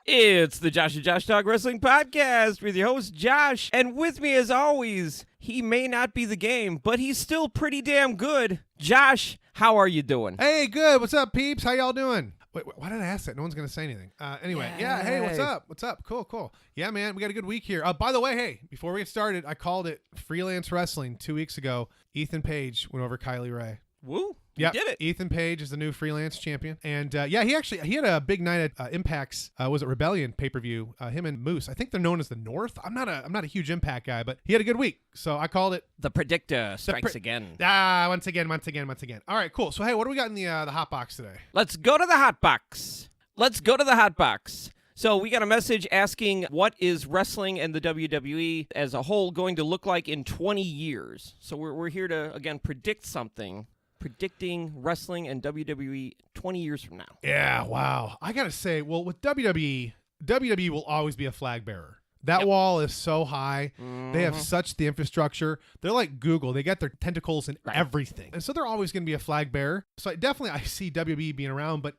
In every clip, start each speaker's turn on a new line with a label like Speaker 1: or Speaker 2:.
Speaker 1: It's the Josh and Josh Talk Wrestling Podcast with your host, Josh. And with me, as always, he may not be the game, but he's still pretty damn good. Josh, how are you doing?
Speaker 2: Hey, good. What's up, peeps? How y'all doing? Wait, why did I ask that? No one's going to say anything. Anyway, hey, what's up? What's up? Cool. Yeah, man, we got a good week here. By the way, hey, before we get started, I called it freelance wrestling 2 weeks ago. Ethan Page went over Kylie Ray.
Speaker 1: Woo.
Speaker 2: Yeah,
Speaker 1: did it.
Speaker 2: Ethan Page is the new freelance champion, and he had a big night at Impact's was it Rebellion pay-per-view? Him and Moose. I think they're known as the North. I'm not a huge Impact guy, but he had a good week, so I called it.
Speaker 1: The predictor strikes again.
Speaker 2: Once again. All right, cool. So hey, what do we got in the hot box today?
Speaker 1: Let's go to the hot box. So we got a message asking what is wrestling and the WWE as a whole going to look like in 20 years. So we're here to, again, predict something. Predicting wrestling and WWE 20 years from now.
Speaker 2: Yeah, wow. I got to say, well, with WWE will always be a flag bearer. That wall is so high. Mm-hmm. They have such the infrastructure. They're like Google. They got their tentacles in everything. And so they're always going to be a flag bearer. So I see WWE being around. But,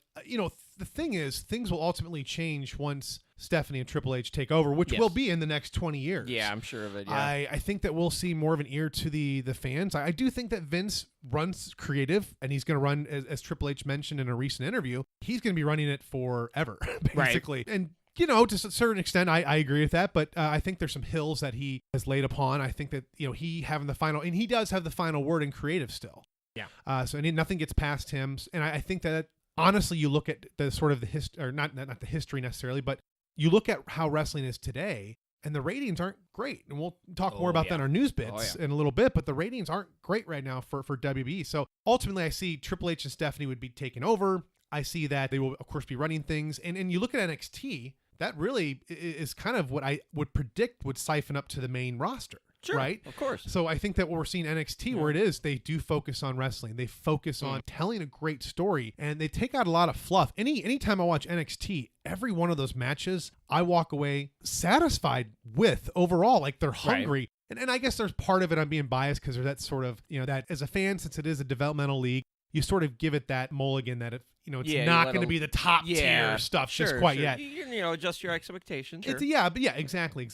Speaker 2: the thing is, things will ultimately change once Stephanie and Triple H take over, which will be in the next 20 years.
Speaker 1: Yeah, I'm sure of it. Yeah.
Speaker 2: I think that we'll see more of an ear to the fans. I do think that Vince runs creative, and he's going to run, as Triple H mentioned in a recent interview, he's going to be running it forever, basically. Right. And to a certain extent, I agree with that, but I think there's some hills that he has laid upon. I think that, he having the final, and he does have the final word in creative still.
Speaker 1: Yeah.
Speaker 2: So nothing gets past him. And I think that, honestly, you look at the sort of the history, or not the history necessarily, but you look at how wrestling is today, and the ratings aren't great. And we'll talk more about that in our news bits in a little bit, but the ratings aren't great right now for WB. So ultimately, I see Triple H and Stephanie would be taking over. I see that they will, of course, be running things. And you look at NXT, that really is kind of what I would predict would siphon up to the main roster.
Speaker 1: Sure,
Speaker 2: right?
Speaker 1: Of course.
Speaker 2: So I think that what we're seeing NXT, where it is, they do focus on wrestling. They focus on telling a great story, and they take out a lot of fluff. Anytime I watch NXT, every one of those matches, I walk away satisfied with overall. Like, they're hungry. Right. And I guess there's part of it I'm being biased because there's that sort of, that as a fan, since it is a developmental league, you sort of give it that mulligan that it's not going to be the top tier stuff just quite yet.
Speaker 1: You adjust your expectations. Sure.
Speaker 2: Exactly.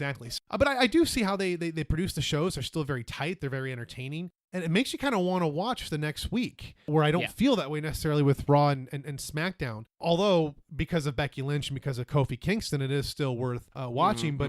Speaker 2: But I do see how they produce the shows. They're still very tight. They're very entertaining. And it makes you kind of want to watch the next week, where I don't feel that way necessarily with Raw and SmackDown. Although, because of Becky Lynch and because of Kofi Kingston, it is still worth watching. But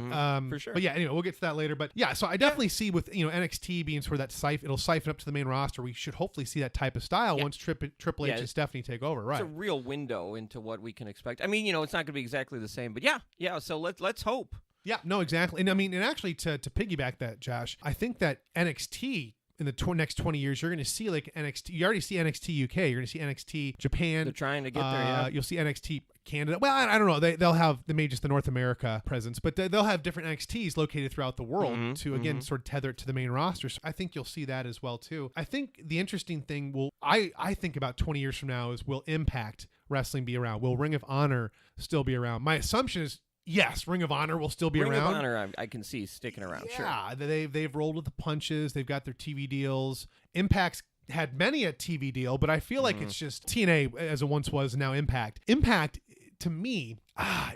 Speaker 1: for sure.
Speaker 2: But anyway, we'll get to that later. But yeah, so I definitely see with NXT being sort of that it'll siphon up to the main roster. We should hopefully see that type of style once Triple H and Stephanie take over. Right,
Speaker 1: it's a real window into what we can expect. I mean, it's not going to be exactly the same, but yeah. So let's hope.
Speaker 2: Yeah, no, exactly. And I mean, and actually to piggyback that, Josh, I think that NXT in the next 20 years, you're going to see like NXT. You already see NXT UK. You're going to see NXT Japan.
Speaker 1: They're trying to get there. Yeah.
Speaker 2: You'll see NXT Canada. Well, I don't know. They may just the North America presence, but they'll have different NXTs located throughout the world to again sort of tether it to the main roster. So I think you'll see that as well too. I think the interesting thing I think about 20 years from now is, will Impact Wrestling be around? Will Ring of Honor still be around? My assumption is, yes, Ring of Honor will still be around.
Speaker 1: Ring of Honor, I can see sticking around.
Speaker 2: Yeah,
Speaker 1: sure.
Speaker 2: They've rolled with the punches. They've got their TV deals. Impact's had many a TV deal, but I feel like it's just TNA as it once was, now Impact. Impact, to me,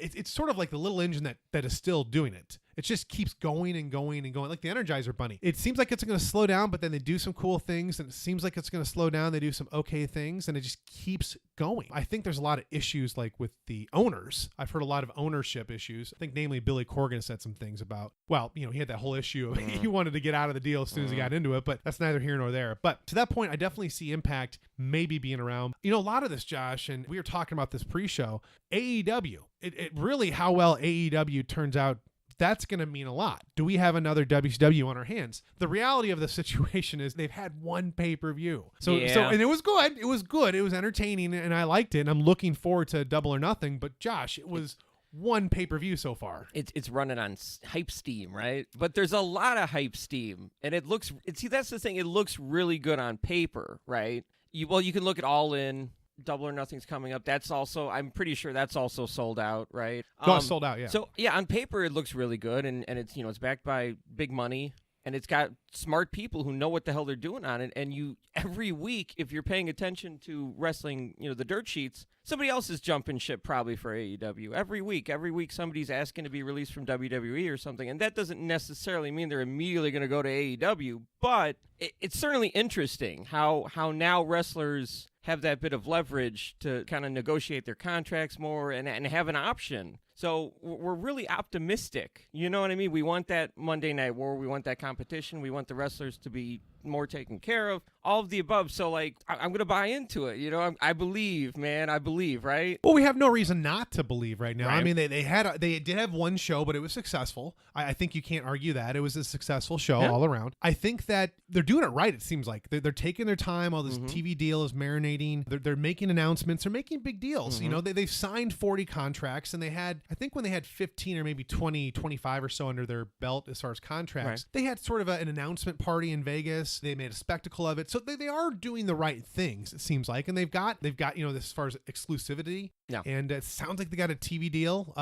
Speaker 2: it's sort of like the little engine that is still doing it. It just keeps going and going and going, like the Energizer Bunny. It seems like it's going to slow down, but then they do some cool things, and it seems like it's going to slow down. They do some okay things, and it just keeps going. I think there's a lot of issues like with the owners. I've heard a lot of ownership issues. I think namely Billy Corgan said some things about, he had that whole issue of he wanted to get out of the deal as soon as he got into it, but that's neither here nor there. But to that point, I definitely see Impact maybe being around. A lot of this, Josh, and we were talking about this pre-show, AEW. It really, how well AEW turns out, that's going to mean a lot. Do we have another WCW on our hands? The reality of the situation is they've had one pay-per-view. And it was good. It was good. It was entertaining, and I liked it, and I'm looking forward to Double or Nothing. But, Josh, it was one pay-per-view so far.
Speaker 1: It's running on hype steam, right? But there's a lot of hype steam, and that's the thing. It looks really good on paper, right? You can look at All In. Double or Nothing's coming up. That's also, I'm pretty sure that's also sold out, right?
Speaker 2: Sold out, yeah.
Speaker 1: So, yeah, on paper, it looks really good, and it's, it's backed by big money, and it's got smart people who know what the hell they're doing on it, and every week, if you're paying attention to wrestling, the dirt sheets, somebody else is jumping ship probably for AEW every week. Every week somebody's asking to be released from WWE or something, and that doesn't necessarily mean they're immediately going to go to AEW, but it's certainly interesting how now wrestlers have that bit of leverage to kind of negotiate their contracts more and have an option. So we're really optimistic. You know what I mean? We want that Monday Night War. We want that competition. We want the wrestlers to be more taken care of. All of the above. So, like, I'm going to buy into it. You know, I believe, man. I believe, right?
Speaker 2: Well, we have no reason not to believe right now.
Speaker 1: Right.
Speaker 2: I mean, they did have one show, but it was successful. I think you can't argue that. It was a successful show all around. I think that they're doing it right, it seems like. They're taking their time. All this TV deal is marinating. They're making announcements. They're making big deals. You know, they've signed 40 contracts, and they had, I think when they had 15 or maybe 20, 25 or so under their belt as far as contracts, they had sort of an announcement party in Vegas. They made a spectacle of it. So they are doing the right things, it seems like. And they've got, you know, this as far as exclusivity. Yeah. And it sounds like they got a TV deal,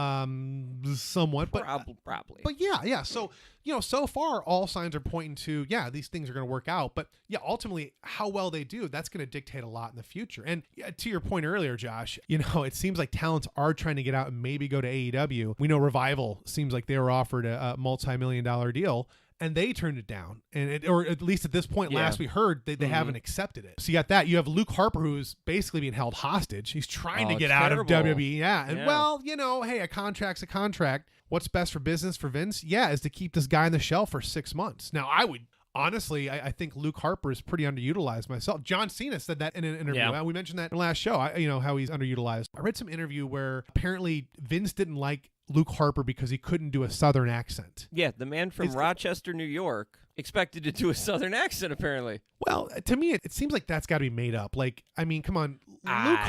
Speaker 2: somewhat.
Speaker 1: Probably.
Speaker 2: But yeah. So, you know, so far all signs are pointing to, these things are going to work out. But yeah, ultimately how well they do, that's going to dictate a lot in the future. And to your point earlier, Josh, you know, it seems like talents are trying to get out and maybe go to AEW. We know Revival seems like they were offered a multi-million-dollar deal, and they turned it down. And or at least at this point, last we heard, they haven't accepted it. So you got that. You have Luke Harper, who's basically being held hostage. He's trying to get out of WWE. And well, you know, hey, a contract's a contract. What's best for business for Vince? Is to keep this guy on the shelf for 6 months. Now, honestly, I think Luke Harper is pretty underutilized myself. John Cena said that in an interview. We mentioned that in the last show, you know, how he's underutilized. I read some interview where apparently Vince didn't like Luke Harper because he couldn't do a Southern accent.
Speaker 1: Yeah, the man from Rochester, New York, expected to do a Southern accent, apparently.
Speaker 2: Well, to me, it seems like that's got to be made up. Like, I mean, come on.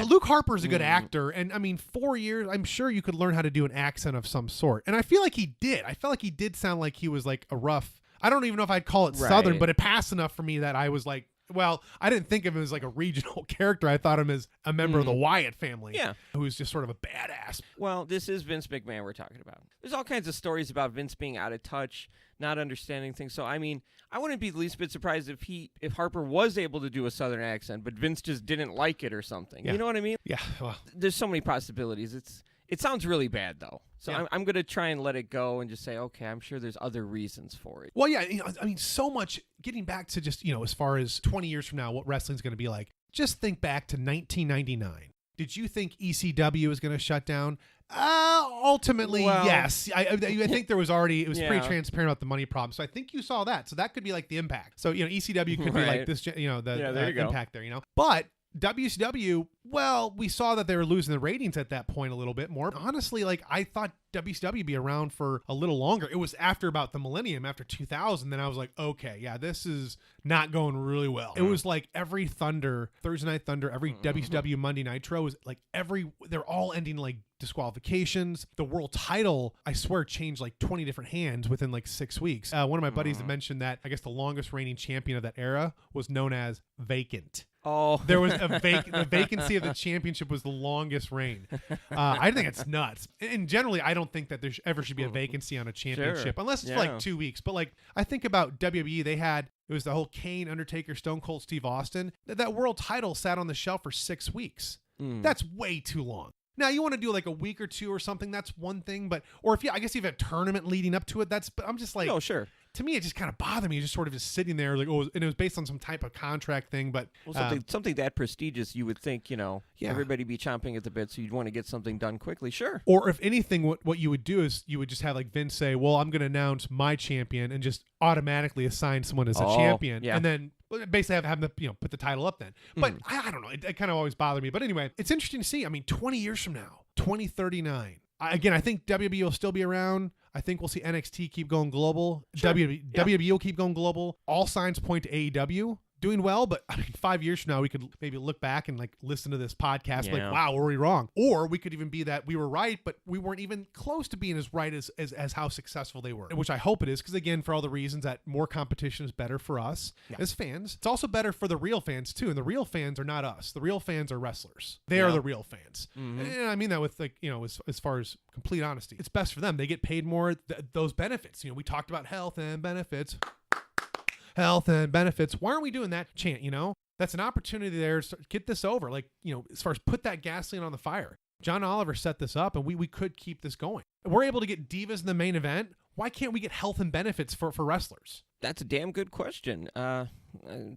Speaker 2: Luke Harper's a good actor. And, I mean, 4 years, I'm sure you could learn how to do an accent of some sort. And I feel like he did. I felt like he did sound like he was like a rough, I don't even know if I'd call it Southern, but it passed enough for me that I was like, well, I didn't think of him as like a regional character. I thought him as a member of the Wyatt family, who's just sort of a badass.
Speaker 1: Well, this is Vince McMahon we're talking about. There's all kinds of stories about Vince being out of touch, not understanding things. So, I mean, I wouldn't be the least bit surprised if Harper was able to do a Southern accent, but Vince just didn't like it or something. You know what I mean?
Speaker 2: Yeah. Well,
Speaker 1: there's so many possibilities. It sounds really bad, though. So I'm going to try and let it go and just say, okay, I'm sure there's other reasons for it.
Speaker 2: Well, yeah, you know, I mean, so much, getting back to just, you know, as far as 20 years from now, what wrestling's going to be like, just think back to 1999. Did you think ECW was going to shut down? Ultimately, yes. I think there was already, it was pretty transparent about the money problem. So I think you saw that. So that could be like the impact. So, you know, ECW could be like this, you know, the impact there, you know. But WCW, well, we saw that they were losing the ratings at that point a little bit more. Honestly, like, I thought WCW would be around for a little longer. It was after about the millennium, after 2000, then I was like, okay, yeah, this is not going really well. It was like every Thursday Night Thunder, every WCW Monday Nitro was like they're all ending like disqualifications. The world title, I swear, changed like 20 different hands within like 6 weeks. One of my buddies had mentioned that I guess the longest reigning champion of that era was known as Vacant.
Speaker 1: Oh,
Speaker 2: there was the vacancy of the championship was the longest reign. I think it's nuts. And generally, I don't think that there ever should be a vacancy on a championship unless it's for like 2 weeks. But like, I think about WWE, it was the whole Kane, Undertaker, Stone Cold, Steve Austin. That world title sat on the shelf for 6 weeks. That's way too long. Now, you want to do like a week or two or something, that's one thing. Or if I guess you have a tournament leading up to it, but I'm just like,
Speaker 1: oh, sure.
Speaker 2: To me, it just kind of bothered me, just sort of just sitting there, like, and it was based on some type of contract thing, but
Speaker 1: something that prestigious, you would think, you know, everybody be chomping at the bit, so you'd want to get something done quickly, sure.
Speaker 2: Or if anything, what you would do is you would just have like Vince say, well, I'm going to announce my champion, and just automatically assign someone as a champion, and then basically have them, you know, put the title up then. But I don't know, it kind of always bothered me. But anyway, it's interesting to see. I mean, 20 years from now, 2039. Again, I think WWE will still be around. I think we'll see NXT keep going global. Sure. WWE will keep going global. All signs point to AEW doing well, but I mean, 5 years from now, we could maybe look back and like listen to this podcast, like, wow, were we wrong? Or we could even be that we were right, but we weren't even close to being as right as how successful they were, which I hope it is, because again, for all the reasons that more competition is better for us as fans. It's also better for the real fans too, and the real fans are not us. The real fans are wrestlers. They are the real fans. And I mean that with, like, you know, as far as complete honesty. It's best for them. They get paid more. Those benefits, you know, we talked about health and benefits. Health and benefits. Why aren't we doing that chant, you know? That's an opportunity there to get this over. Like, as far as put that gasoline on the fire. John Oliver set this up, and we could keep this going. We're able to get divas in the main event. Why can't we get health and benefits for wrestlers?
Speaker 1: That's a damn good question.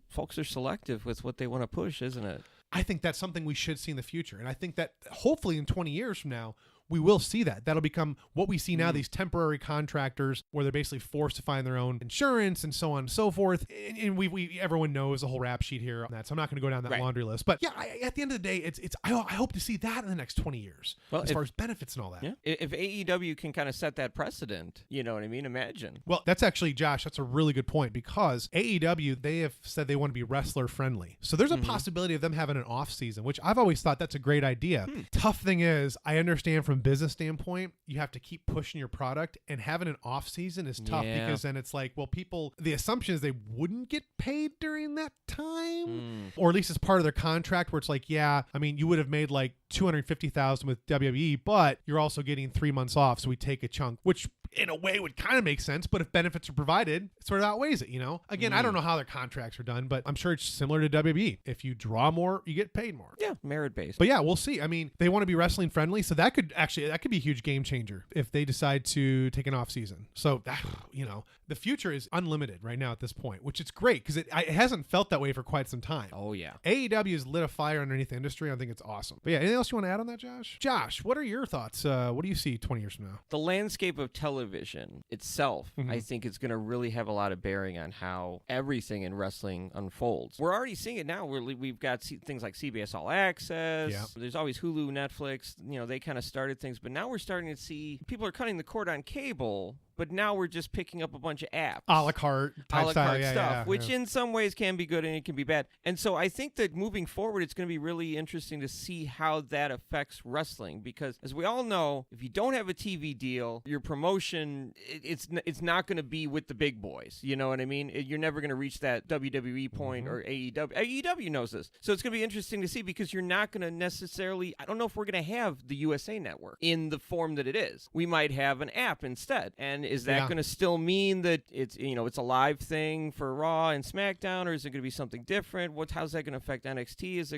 Speaker 1: Folks are selective with what they want to push, isn't it?
Speaker 2: I think that's something we should see in the future. And I think that hopefully in 20 years from now, we will see that. That'll become what we see now, these temporary contractors where they're basically forced to find their own insurance and so on and so forth. And everyone knows the whole rap sheet here on that, so I'm not going to go down that laundry list. But yeah, at the end of the day, I hope to see that in the next 20 years as far as benefits and all that.
Speaker 1: Yeah. If AEW can kind of set that precedent, you know what I mean? Imagine.
Speaker 2: Well, that's actually, Josh, that's a really good point because AEW, they have said they want to be wrestler friendly. So there's a possibility of them having an off season, which I've always thought that's a great idea. Tough thing is, I understand from business standpoint, you have to keep pushing your product, and having an off season is tough because then it's like, well, people, the assumption is they wouldn't get paid during that time, or at least as part of their contract where it's like, yeah, I mean, you would have made like $250,000 with WWE, but you're also getting 3 months off, so we take a chunk, which in a way would kind of make sense, but if benefits are provided, it sort of outweighs it, Again, I don't know how their contracts are done, but I'm sure it's similar to WWE. If you draw more, you get paid more.
Speaker 1: Yeah, merit-based.
Speaker 2: But yeah, we'll see. I mean, they want to be wrestling friendly, so that could be a huge game changer if they decide to take an off season. So, the future is unlimited right now at this point, which is great because it hasn't felt that way for quite some time.
Speaker 1: Oh, yeah.
Speaker 2: AEW has lit a fire underneath the industry. I think it's awesome. But yeah, anything else you want to add on that, Josh? Josh, what are your thoughts? What do you see 20 years from now?
Speaker 1: The landscape of television itself, I think it's going to really have a lot of bearing on how everything in wrestling unfolds. We're already seeing it now. We've got things like CBS All Access.
Speaker 2: Yeah.
Speaker 1: There's always Hulu, Netflix. They kind of started things, but now we're starting to see people are cutting the cord on cable, but now we're just picking up a bunch of apps.
Speaker 2: A la carte type
Speaker 1: stuff, which in some ways can be good and it can be bad. And so I think that moving forward, it's going to be really interesting to see how that affects wrestling, because as we all know, if you don't have a TV deal, your promotion, it's not going to be with the big boys. You know what I mean? You're never going to reach that WWE point or AEW. AEW knows this. So it's going to be interesting to see, because you're not going to necessarily, I don't know if we're going to have the USA Network in the form that it is. We might have an app instead. And is that going to still mean that it's a live thing for Raw and SmackDown, or is it going to be something different? How's that going to affect NXT? Is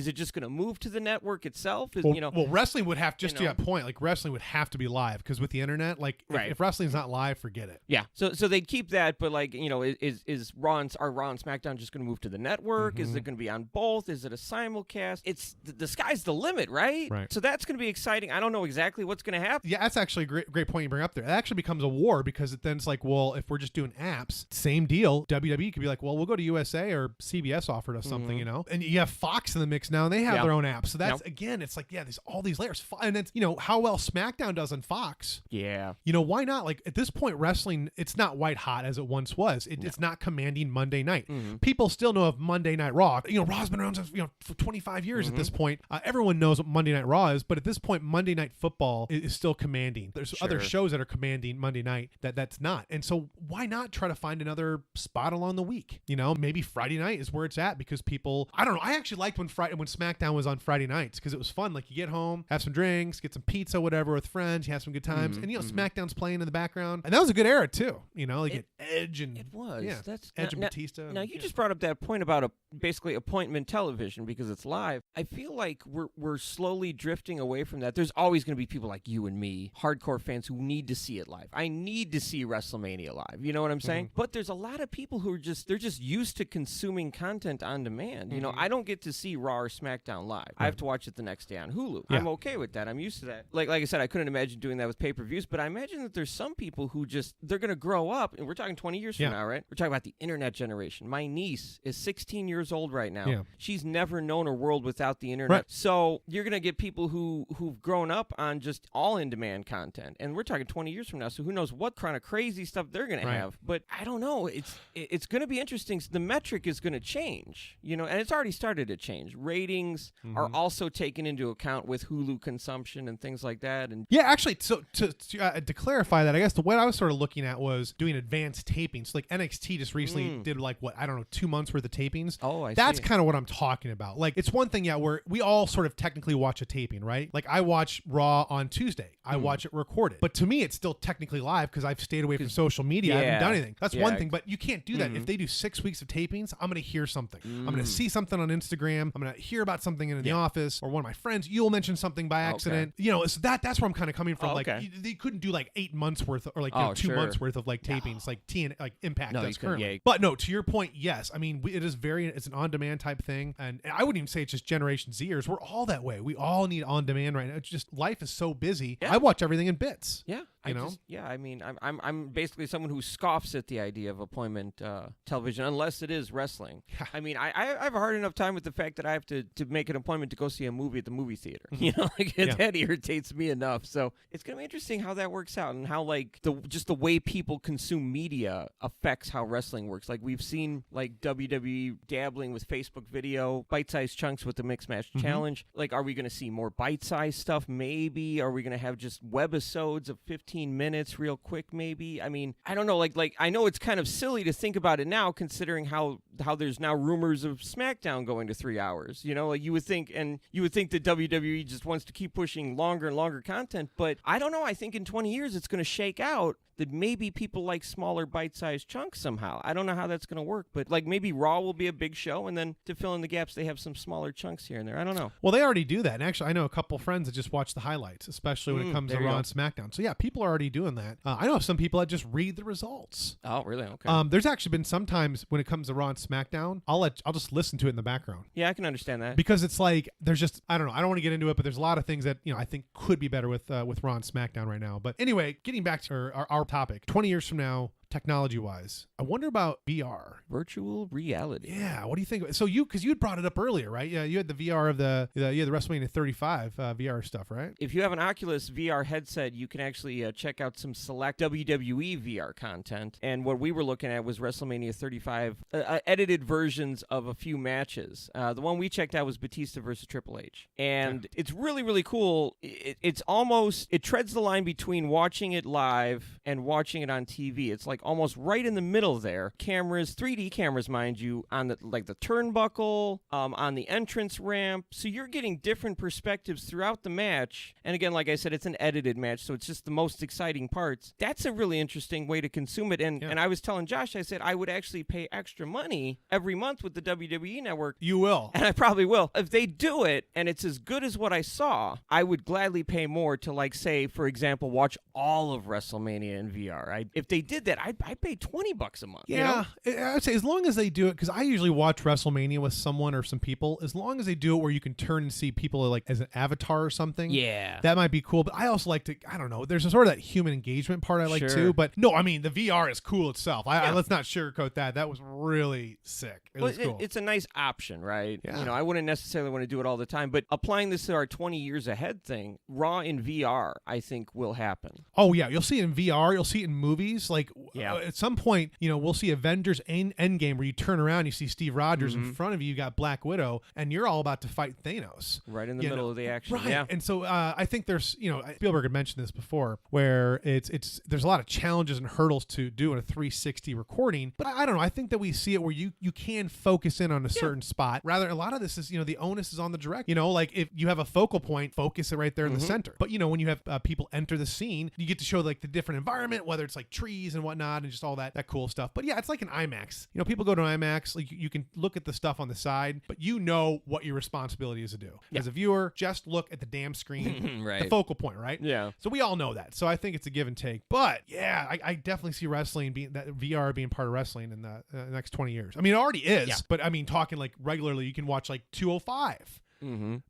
Speaker 1: it just going to move to the network itself?
Speaker 2: Well, wrestling would have, just to that point, like wrestling would have to be live, because with the internet, like if wrestling's not live, forget it.
Speaker 1: Yeah. So they'd keep that, but is Raw and SmackDown just going to move to the network? Is it going to be on both? Is it a simulcast? It's the sky's the limit, right? So that's going to be exciting. I don't know exactly what's going to happen.
Speaker 2: Yeah, that's actually a great point you bring up there. That actually becomes a war, because then it's like, well, if we're just doing apps, same deal. WWE could be like, well, we'll go to USA, or CBS offered us something, and you have Fox in the mix now, and they have their own app. So that's again, it's like, there's all these layers, and it's how well SmackDown does on Fox.
Speaker 1: Yeah.
Speaker 2: Why not? Like at this point, wrestling, it's not white hot as it once was. It's not commanding Monday night. People still know of Monday Night Raw. Raw's been around for 25 years at this point. Everyone knows what Monday Night Raw is, but at this point, Monday Night Football is still commanding. There's other shows that are commanding Monday night that's not. And so why not try to find another spot along the week? Maybe Friday night is where it's at, because people, I don't know. I actually liked when SmackDown was on Friday nights, because it was fun. Like you get home, have some drinks, get some pizza, whatever, with friends, you have some good times, and SmackDown's playing in the background, and that was a good era too. Get Edge and
Speaker 1: it was.
Speaker 2: Yeah,
Speaker 1: that's
Speaker 2: Edge and Batista.
Speaker 1: Now you just brought up that point about basically appointment television, because it's live. I feel like we're slowly drifting away from that. There's always going to be people like you and me, hardcore fans, who need to see it live. I need to see WrestleMania live. You know what I'm saying? But there's a lot of people who are they're just used to consuming content on demand. I don't get to see Raw or SmackDown live. I have to watch it the next day on Hulu. I'm okay with that. I'm used to that. Like I said, I couldn't imagine doing that with pay-per-views, but I imagine that there's some people who they're going to grow up, and we're talking 20 years from now, right? We're talking about the internet generation. My niece is 16 years old right now.
Speaker 2: Yeah.
Speaker 1: She's never known a world without the internet. Right. So you're going to get people who've grown up on just all in-demand content, and we're talking 20 years from now, so who knows what kind of crazy stuff they're going to have. But I don't know. It's going to be interesting. The metric is going to change, and it's already started to change. Ratings are also taken into account with Hulu consumption and things like that. And
Speaker 2: actually, so to clarify that, I guess what I was sort of looking at was doing advanced tapings. Like NXT just recently did 2 months worth of tapings.
Speaker 1: Oh, I see.
Speaker 2: That's kind of what I'm talking about. Like it's one thing, where we all sort of technically watch a taping, right? Like I watch Raw on Tuesday. I watch it recorded. But to me, it's still technically live because I've stayed away from social media. I haven't done anything. That's one thing, but you can't do that. If they do 6 weeks of tapings, I'm going to hear something. I'm going to see something on Instagram. I'm going to hear about something in the office, or one of my friends, you'll mention something by accident. You know, so that's where I'm kind of coming from. Like they couldn't do like 8 months worth or like 2 months worth of like tapings like like Impact does currently. But no, to your point, yes. I mean, it's an on-demand type thing, and I wouldn't even say it's just Generation Zers. We're all that way. We all need on-demand right now. It's just life is so busy. I watch everything in bits.
Speaker 1: Yeah. I mean, I'm basically someone who scoffs at the idea of appointment television unless it is wrestling. I mean, I have a hard enough time with the fact that I have to make an appointment to go see a movie at the movie theater. You know, like that irritates me enough. So it's gonna be interesting how that works out and how like the way people consume media affects how wrestling works. Like we've seen like WWE dabbling with Facebook video, bite-sized chunks with the Mix Match Challenge. Like, are we gonna see more bite-sized stuff? Maybe. Are we gonna have just webisodes of 15 minutes real quick? Maybe. I mean, I don't know. Like I know it's kind of silly to think about it now, considering how there's now rumors of SmackDown going to 3 hours. You know, like you would think that WWE just wants to keep pushing longer and longer content, but I don't know. I think in 20 years it's going to shake out that maybe people like smaller bite-sized chunks somehow. I don't know how that's going to work, but like maybe Raw will be a big show, and then to fill in the gaps, they have some smaller chunks here and there. I don't know.
Speaker 2: Well, they already do that. And actually, I know a couple friends that just watch the highlights, especially when it comes to Raw and SmackDown. So yeah, people are already doing that. I know some people that just read the results.
Speaker 1: Oh, really? Okay.
Speaker 2: There's actually been sometimes when it comes to Raw and SmackDown, I'll just listen to it in the background.
Speaker 1: Yeah, I can understand that.
Speaker 2: Because it's like, there's just, I don't know. I don't want to get into it, but there's a lot of things that, you know, I think could be better with Raw and SmackDown right now. But anyway, getting back to our topic, 20 years from now, technology-wise, I wonder about VR.
Speaker 1: Virtual reality.
Speaker 2: Yeah, what do you think? So because you had brought it up earlier, right? Yeah, you had the VR of you had the WrestleMania 35 VR stuff, right?
Speaker 1: If you have an Oculus VR headset, you can actually check out some select WWE VR content. And what we were looking at was WrestleMania 35 edited versions of a few matches. The one we checked out was Batista versus Triple H. And it's really, really cool. It treads the line between watching it live and watching it on TV. It's like almost right in the middle there. Cameras, 3D cameras, mind you, on the turnbuckle, on the entrance ramp. So you're getting different perspectives throughout the match. And again, like I said, it's an edited match, so it's just the most exciting parts. That's a really interesting way to consume it. And I was telling Josh, I said I would actually pay extra money every month with the WWE Network.
Speaker 2: You will.
Speaker 1: And I probably will. If they do it and it's as good as what I saw, I would gladly pay more to, like, say, for example, watch all of WrestleMania in VR. If they did that, I'd pay $20 a month.
Speaker 2: Yeah, you know? I would say as long as they do it, because I usually watch WrestleMania with someone or some people, as long as they do it where you can turn and see people like as an avatar or something.
Speaker 1: Yeah.
Speaker 2: That might be cool. But I also like to, I don't know, there's a sort of that human engagement part I like too. But no, I mean, the VR is cool itself. Let's not sugarcoat that. That was really sick. It was cool.
Speaker 1: It's a nice option, right?
Speaker 2: Yeah.
Speaker 1: You know, I wouldn't necessarily want to do it all the time, but applying this to our 20 years ahead thing, Raw in VR, I think will happen.
Speaker 2: Oh, yeah. You'll see it in VR. You'll see it in movies. Like, at some point, you know, we'll see Avengers Endgame where you turn around, you see Steve Rogers in front of you, you got Black Widow, and you're all about to fight Thanos.
Speaker 1: Right in the middle of the action.
Speaker 2: Right.
Speaker 1: Yeah.
Speaker 2: And so I think there's, you know, Spielberg had mentioned this before, where there's a lot of challenges and hurdles to do in a 360 recording, but I don't know. I think that we see it where you can focus in on a certain spot. Rather, a lot of this is, you know, the onus is on the director. You know, like if you have a focal point, focus it right there in the center. But, you know, when you have people enter the scene, you get to show like the different environment, whether it's like trees and whatnot and just all that cool stuff. But yeah, it's like an IMAX. You know, people go to IMAX, like you can look at the stuff on the side, but you know what your responsibility is to do. As a viewer, just look at the damn screen,
Speaker 1: right.
Speaker 2: The focal point, right?
Speaker 1: Yeah.
Speaker 2: So we all know that. So I think it's a give and take. But yeah, I definitely see VR being part of wrestling in the next 20 years. I mean, it already is, but I mean, talking like regularly, you can watch like 205.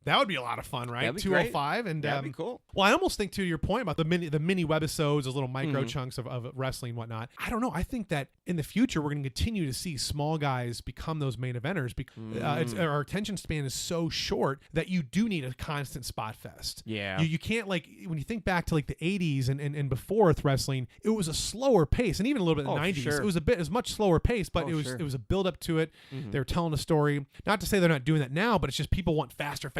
Speaker 2: That would be a lot of fun, right? 205 and
Speaker 1: that'd be cool.
Speaker 2: Well, I almost think to your point about the mini webisodes, those little micro chunks of wrestling and whatnot. I don't know. I think that in the future we're going to continue to see small guys become those main eventers because our attention span is so short that you do need a constant spot fest.
Speaker 1: Yeah,
Speaker 2: you can't, like, when you think back to like the 80s and before with wrestling, it was a slower pace, and even a little bit in the 90s, it was much slower pace, but it was a build up to it. They were telling a story. Not to say they're not doing that now, but it's just people want faster.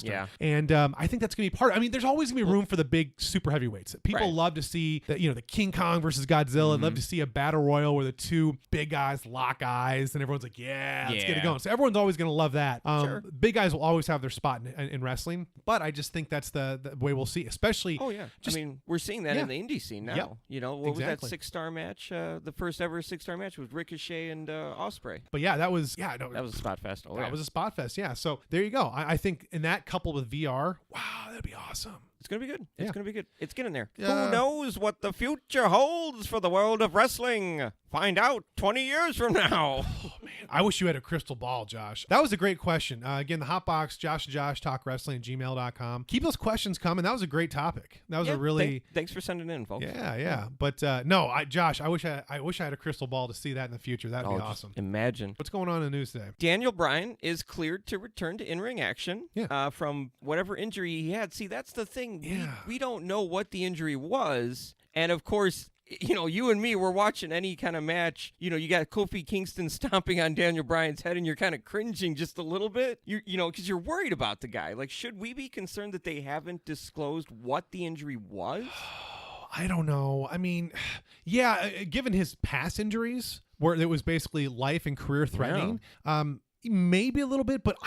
Speaker 1: Yeah.
Speaker 2: And I think that's going to be part of, I mean, there's always going to be room for the big super heavyweights. People love to see that, the King Kong versus Godzilla. Love to see a battle royal where the two big guys lock eyes and everyone's like, let's get it going. So everyone's always going to love that.
Speaker 1: Sure.
Speaker 2: Big guys will always have their spot in wrestling, but I just think that's the way we'll see, especially.
Speaker 1: Oh, yeah. I mean, we're seeing that in the indie scene now.
Speaker 2: Yep.
Speaker 1: What was that 6-star match? The first ever 6-star match was Ricochet and Ospreay.
Speaker 2: But yeah, that was
Speaker 1: that was a spot fest.
Speaker 2: That was a spot fest. Yeah. So there you go. I think in that coupled with VR, wow, that'd be awesome.
Speaker 1: It's going to be good. It's going to be good. It's getting there.
Speaker 2: Yeah.
Speaker 1: Who knows what the future holds for the world of wrestling? Find out 20 years from now.
Speaker 2: Oh, man. I wish you had a crystal ball, Josh. That was a great question. Again, the Hotbox, Josh and Josh, Talk Wrestling at gmail.com. Keep those questions coming. That was a great topic. That was a really...
Speaker 1: Thanks for sending in, folks.
Speaker 2: Yeah. But no, Josh, I wish I had a crystal ball to see that in the future. That'd be awesome.
Speaker 1: Imagine.
Speaker 2: What's going on in the news today?
Speaker 1: Daniel Bryan is cleared to return to in-ring action from whatever injury he had. See, that's the thing.
Speaker 2: Yeah.
Speaker 1: We don't know what the injury was. And, of course... you and me, we're watching any kind of match. You got Kofi Kingston stomping on Daniel Bryan's head, and you're kind of cringing just a little bit. Because you're worried about the guy. Like, should we be concerned that they haven't disclosed what the injury was?
Speaker 2: I don't know. I mean, given his past injuries, where it was basically life and career threatening, maybe a little bit. But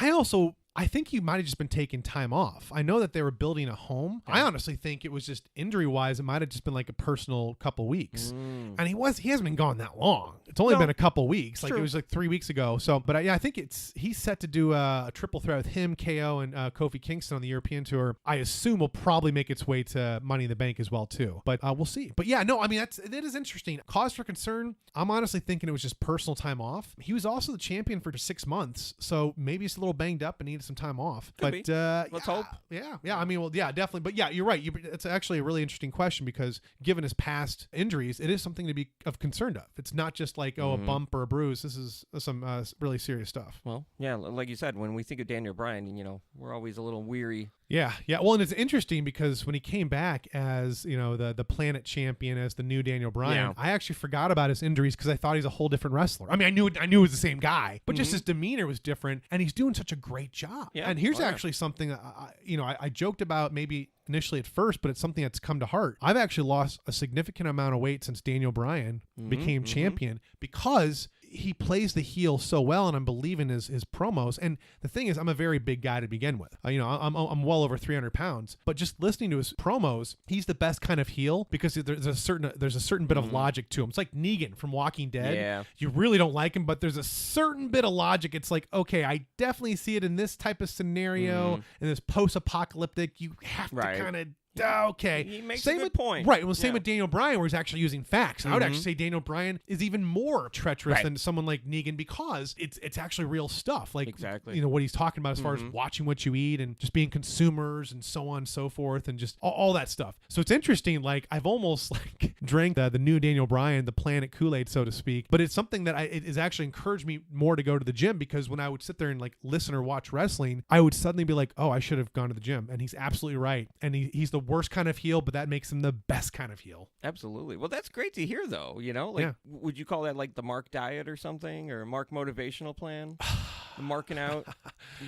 Speaker 2: I think he might have just been taking time off. I know that they were building a home. I honestly think it was just injury-wise, it might have just been like a personal couple weeks. And he hasn't been gone that long. It's only been a couple weeks. Like, it was like 3 weeks ago. So, but I think he's set to do a triple threat with him, KO, and Kofi Kingston on the European tour. I assume will probably make its way to Money in the Bank as well too. But we'll see. But yeah, no, I mean, it is interesting. Cause for concern. I'm honestly thinking it was just personal time off. He was also the champion for 6 months, so maybe he's a little banged up and needed some time off.
Speaker 1: Could be. Let's hope.
Speaker 2: Yeah. I mean, well, yeah, definitely. But yeah, you're right. It's actually a really interesting question because given his past injuries, it is something to be of concerned of. It's not just like, a bump or a bruise. This is some really serious stuff.
Speaker 1: Well, yeah, like you said, when we think of Daniel Bryan, we're always a little weary.
Speaker 2: Yeah. Well, and it's interesting because when he came back as, the Planet Champion, as the new Daniel Bryan, I actually forgot about his injuries because I thought he's a whole different wrestler. I mean, I knew it was the same guy, but just his demeanor was different, and he's doing such a great job. Yeah. And here's actually something I joked about maybe initially at first, but it's something that's come to heart. I've actually lost a significant amount of weight since Daniel Bryan became champion because he plays the heel so well, and I'm believing his promos. And the thing is, I'm a very big guy to begin with. I'm well over 300 pounds, but just listening to his promos, he's the best kind of heel because there's a certain bit of logic to him. It's like Negan from Walking Dead. Yeah. You really don't like him, but there's a certain bit of logic. It's like, okay, I definitely see it in this type of scenario, in this post-apocalyptic. You have to kind of. Okay.
Speaker 1: He makes a good point.
Speaker 2: Right. Well, same with Daniel Bryan, where he's actually using facts. I would actually say Daniel Bryan is even more treacherous than someone like Negan because it's actually real stuff. Like,
Speaker 1: exactly.
Speaker 2: What he's talking about as far as watching what you eat and just being consumers and so on and so forth and just all that stuff. So it's interesting. Like, I've almost drank the new Daniel Bryan, the Planet Kool-Aid, so to speak. But it's something that it has actually encouraged me more to go to the gym because when I would sit there and listen or watch wrestling, I would suddenly be like, oh, I should have gone to the gym. And he's absolutely right. And he's the worst kind of heel, but that makes him the best kind of heel.
Speaker 1: Absolutely. Well, that's great to hear, though. Would you call that like the Mark diet or something, or a Mark motivational plan? The marking out.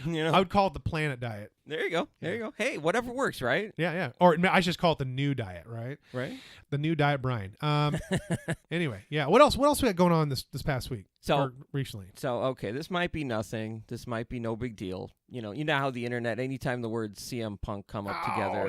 Speaker 2: I would call it the Planet diet.
Speaker 1: There you go. Hey, whatever works, right?
Speaker 2: Yeah. Or I should just call it the new diet, right?
Speaker 1: Right.
Speaker 2: The new diet, Brian. Anyway, yeah. What else we got going on this past week? Or recently.
Speaker 1: So, okay, this might be nothing. This might be no big deal. You know how the internet, anytime the words CM Punk come up together,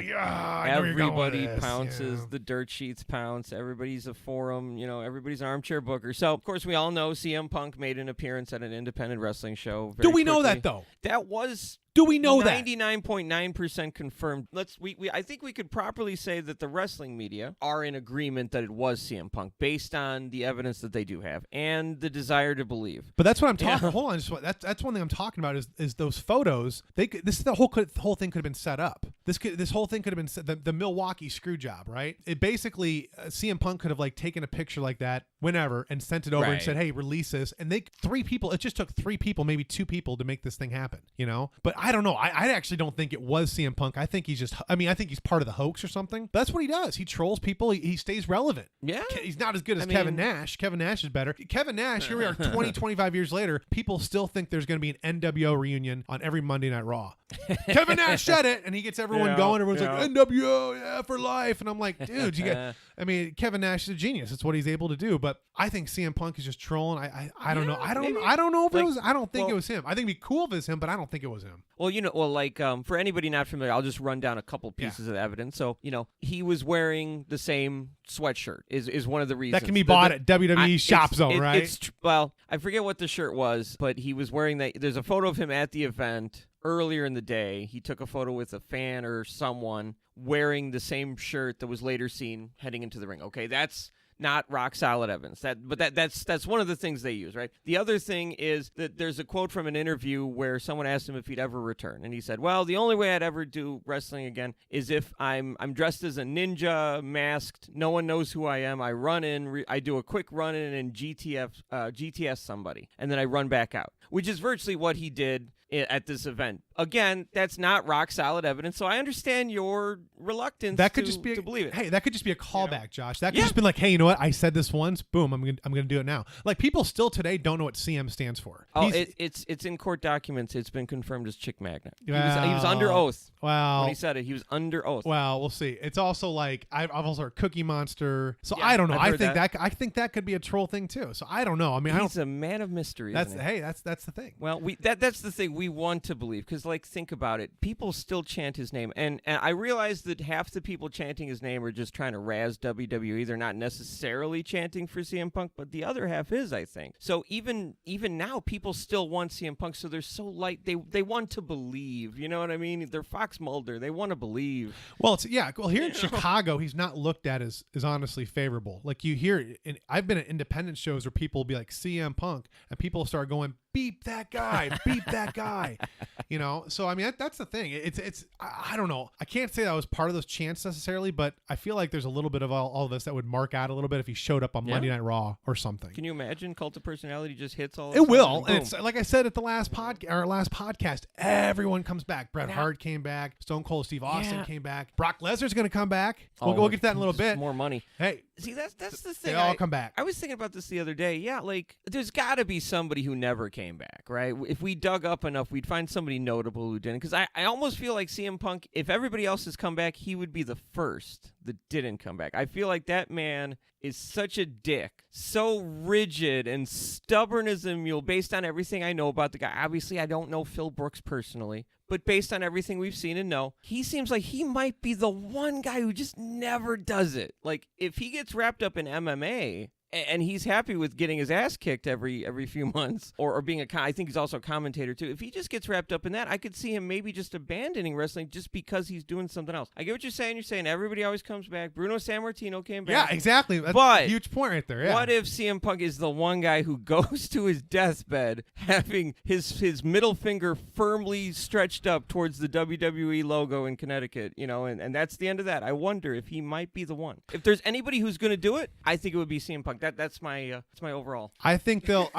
Speaker 1: everybody pounces, the dirt sheets pounce, everybody's a forum, everybody's an armchair booker. So, of course, we all know CM Punk made an appearance at an independent wrestling show.
Speaker 2: Do we know that, though?
Speaker 1: That was...
Speaker 2: Do we know that?
Speaker 1: 99.9% confirmed. I think we could properly say that the wrestling media are in agreement that it was CM Punk based on the evidence that they do have and the desire to believe.
Speaker 2: But that's what I'm talking. Yeah. Hold on, that's one thing I'm talking about is those photos. The whole thing could have been set up. This whole thing could have been the Milwaukee screw job, right? It basically CM Punk could have taken a picture like that whenever and sent it over and said, "Hey, release this." And it just took 3 people, maybe 2 people, to make this thing happen. But I don't know. I actually don't think it was CM Punk. I think he's just, I think he's part of the hoax or something. But that's what he does. He trolls people. He stays relevant.
Speaker 1: Yeah.
Speaker 2: He's not as good as Kevin Nash. Kevin Nash is better. Kevin Nash, here we are 20, 25 years later. People still think there's going to be an NWO reunion on every Monday Night Raw. Kevin Nash said it, and he gets everyone going. Everyone's like, NWO, yeah, for life. And I'm like, dude, Kevin Nash is a genius. That's what he's able to do. But I think CM Punk is just trolling. I don't know. I don't know if it was. I don't think it was him. I think it'd be cool if it was him, but I don't think it was him.
Speaker 1: Well, for anybody not familiar, I'll just run down a couple pieces of evidence. So, he was wearing the same sweatshirt is one of the reasons.
Speaker 2: That can be bought at WWE Shop Zone, right?
Speaker 1: Well, I forget what the shirt was, but he was wearing that. There's a photo of him at the event earlier in the day. He took a photo with a fan or someone wearing the same shirt that was later seen heading into the ring. Okay, that's not rock solid evidence. That's one of the things they use, right? The other thing is that there's a quote from an interview where someone asked him if he'd ever return, and he said, "Well, the only way I'd ever do wrestling again is if I'm dressed as a ninja, masked. No one knows who I am. I run in, I do a quick run in and GTS somebody, and then I run back out," which is virtually what he did at this event. Again, that's not rock solid evidence, so I understand your reluctance to believe it.
Speaker 2: Hey, that could just be a callback, Josh. That could just be like, hey, you know what? I said this once. Boom, I'm gonna do it now. Like, people still today don't know what CM stands for.
Speaker 1: Oh, it's in court documents. It's been confirmed as Chick Magnet. He was under oath.
Speaker 2: Wow.
Speaker 1: When he said it, he was under oath.
Speaker 2: Well, we'll see. It's also like I've also heard Cookie Monster. So I don't know. I think that could be a troll thing too. So I don't know.
Speaker 1: He's a man of mystery.
Speaker 2: That's the thing.
Speaker 1: Well, that's the thing we want to believe, because think about it. People still chant his name, and I realize that half the people chanting his name are just trying to razz WWE. They're not necessarily chanting for CM Punk, but the other half is, I think. So even now, people still want CM Punk. So they're so light. They want to believe. You know what I mean? They're Fox Mulder. They want to believe.
Speaker 2: Well, here in Chicago, he's not looked at as honestly favorable. Like, you hear, I've been at independent shows where people will be like CM Punk, and people start going, beep that guy, beep that guy. So that's the thing. It's I don't know. I can't say that I was part of those chants necessarily, but I feel like there's a little bit of all this that would mark out a little bit if he showed up on Monday Night Raw or something.
Speaker 1: Can you imagine Cult of Personality just hits all?
Speaker 2: It will, and it's like I said at the last podcast. Everyone comes back. Bret Hart came back. Stone Cold Steve Austin came back. Brock Lesnar's going to come back. We'll get to that in a little bit.
Speaker 1: More money.
Speaker 2: Hey,
Speaker 1: see, that's the thing.
Speaker 2: They all come back.
Speaker 1: I was thinking about this the other day. Yeah, like, there's got to be somebody who never came back, right? If we dug up enough, we'd find somebody notable who didn't. Because I almost feel like CM Punk, if everybody else has come back, he would be the first that didn't come back. I feel like that man is such a dick, so rigid and stubborn as a mule based on everything I know about the guy. Obviously, I don't know Phil Brooks personally, but based on everything we've seen and know, he seems like he might be the one guy who just never does it. Like, if he gets wrapped up in MMA, and he's happy with getting his ass kicked every few months, or being I think he's also a commentator too. If he just gets wrapped up in that, I could see him maybe just abandoning wrestling just because he's doing something else. I get what you're saying. You're saying everybody always comes back. Bruno Sammartino came back.
Speaker 2: Yeah, exactly. That's a huge point right there. Yeah.
Speaker 1: What if CM Punk is the one guy who goes to his deathbed having his middle finger firmly stretched up towards the WWE logo in Connecticut, and that's the end of that. I wonder if he might be the one. If there's anybody who's going to do it, I think it would be CM Punk. That's my overall.
Speaker 2: I think they'll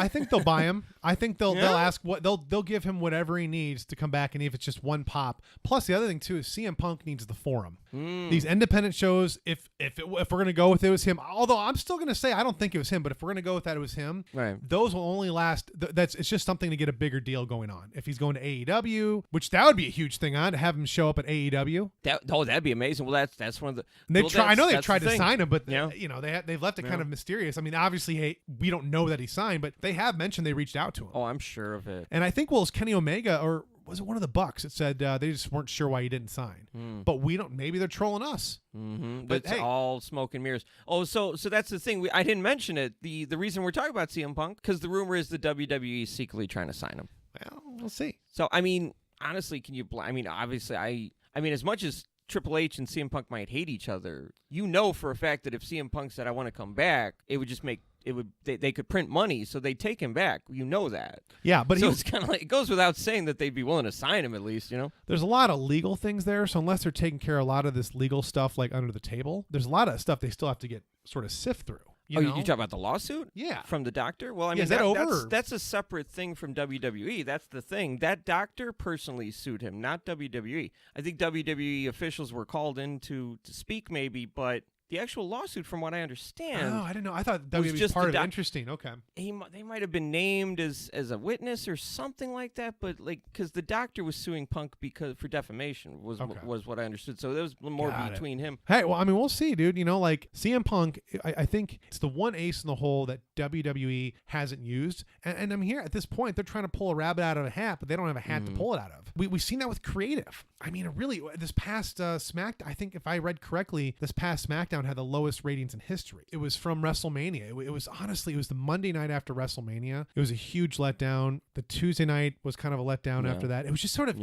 Speaker 2: buy him. I think they'll ask they'll give him whatever he needs to come back, and if it's just one pop. Plus, the other thing too is CM Punk needs the forum. These independent shows, if we're gonna go with it was him, although I'm still gonna say I don't think it was him, but if we're gonna go with that it was him,
Speaker 1: right?
Speaker 2: Those will only last. It's just something to get a bigger deal going on. If he's going to AEW, which that would be a huge thing to have him show up at AEW.
Speaker 1: That'd be amazing. Well, that's one of the.
Speaker 2: I know they've tried to sign him, but
Speaker 1: yeah.
Speaker 2: They've left it kind of mysterious. I mean, obviously, hey, we don't know that he signed, but they have mentioned they reached out to him.
Speaker 1: Oh, I'm sure of it.
Speaker 2: And I think, well, it's Kenny Omega, or was it one of the Bucks that said they just weren't sure why he didn't sign. But we don't. Maybe they're trolling us.
Speaker 1: But it's all smoke and mirrors. Oh, so that's the thing. I didn't mention it. The reason we're talking about CM Punk, because the rumor is the WWE is secretly trying to sign him.
Speaker 2: Well, we'll see.
Speaker 1: So, I mean, honestly, can you? Obviously, I mean, as much as Triple H and CM Punk might hate each other, for a fact that if CM Punk said I want to come back, it would just make they could print money, so they'd take him back. That.
Speaker 2: Yeah, but
Speaker 1: it's kind of like, it goes without saying that they'd be willing to sign him at least.
Speaker 2: There's a lot of legal things there, so unless they're taking care of a lot of this legal stuff like under the table, there's a lot of stuff they still have to get sort of sift through.
Speaker 1: You talk about the lawsuit?
Speaker 2: Yeah.
Speaker 1: From the doctor? Well, I mean,
Speaker 2: is that over?
Speaker 1: That's a separate thing from WWE. That's the thing. That doctor personally sued him, not WWE. I think WWE officials were called in to speak maybe, but the actual lawsuit, from what I understand...
Speaker 2: Oh, I didn't know. I thought WWE was part of it. Interesting. Okay.
Speaker 1: They might have been named as a witness or something like that, but because the doctor was suing Punk for defamation was what I understood. So there was more between him.
Speaker 2: Hey, well, I mean, we'll see, dude. Like CM Punk, I think it's the one ace in the hole that WWE hasn't used. And I'm here at this point, they're trying to pull a rabbit out of a hat, but they don't have a hat to pull it out of. We've seen that with creative. I mean, really, this past SmackDown, I think if I read correctly, this past SmackDown had the lowest ratings in history. It was from WrestleMania. It was honestly, it was the Monday night after WrestleMania. It was a huge letdown. The Tuesday night was kind of a letdown after that. It was just sort of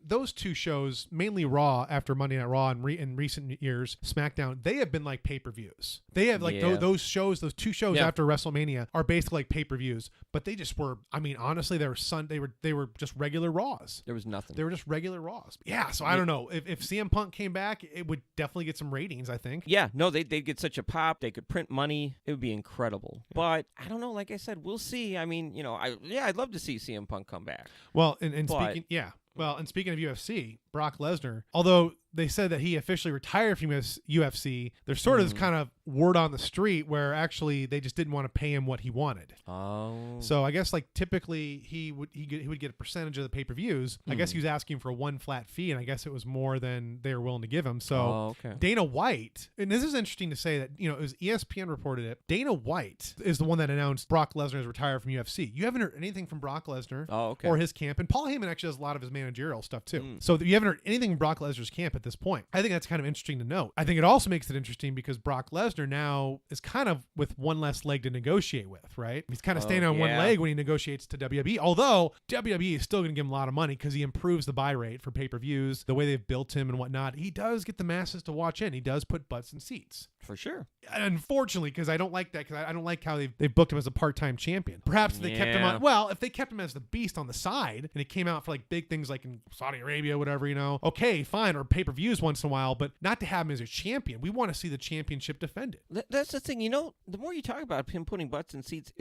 Speaker 2: those two shows, mainly Raw after Monday Night Raw and in recent years, SmackDown, they have been like pay-per-views. They have like those shows, those two shows after WrestleMania are basically like pay-per-views, but they just were, I mean, honestly, they were just regular Raws.
Speaker 1: There was nothing.
Speaker 2: They were just regular Raws. Yeah, so I don't know. If CM Punk came back, it would definitely get some ratings, I think.
Speaker 1: Yeah, no, they'd get such a pop. They could print money. It would be incredible. Yeah. But I don't know. Like I said, we'll see. I mean, I'd love to see CM Punk come back.
Speaker 2: Well, and speaking of UFC, Brock Lesnar, although they said that he officially retired from UFC, there's sort of this kind of word on the street where actually they just didn't want to pay him what he wanted.
Speaker 1: Oh.
Speaker 2: So I guess like typically he would get a percentage of the pay-per-views. I guess he was asking for one flat fee, and I guess it was more than they were willing to give him. So Dana White, and this is interesting to say that, it was ESPN reported it. Dana White is the one that announced Brock Lesnar is retired from UFC. You haven't heard anything from Brock Lesnar or his camp, and Paul Heyman actually does a lot of his managerial stuff too. So you haven't heard anything from Brock Lesnar's camp at this point. I think that's kind of interesting to note. I think it also makes it interesting because Brock Lesnar now is kind of with one less leg to negotiate with, right? He's kind of staying on one leg when he negotiates to WWE, although WWE is still going to give him a lot of money because he improves the buy rate for pay-per-views, the way they've built him and whatnot. He does get the masses to watch in. He does put butts in seats.
Speaker 1: For sure.
Speaker 2: Unfortunately, because I don't like that, because I don't like how they've booked him as a part-time champion. Perhaps if they kept him on, well, if they kept him as the beast on the side and he came out for like big things like in Saudi Arabia, whatever, okay, fine, or pay-per-views once in a while, but not to have him as a champion. We want to see the championship defended.
Speaker 1: That's the thing. The more you talk about him putting butts in seats,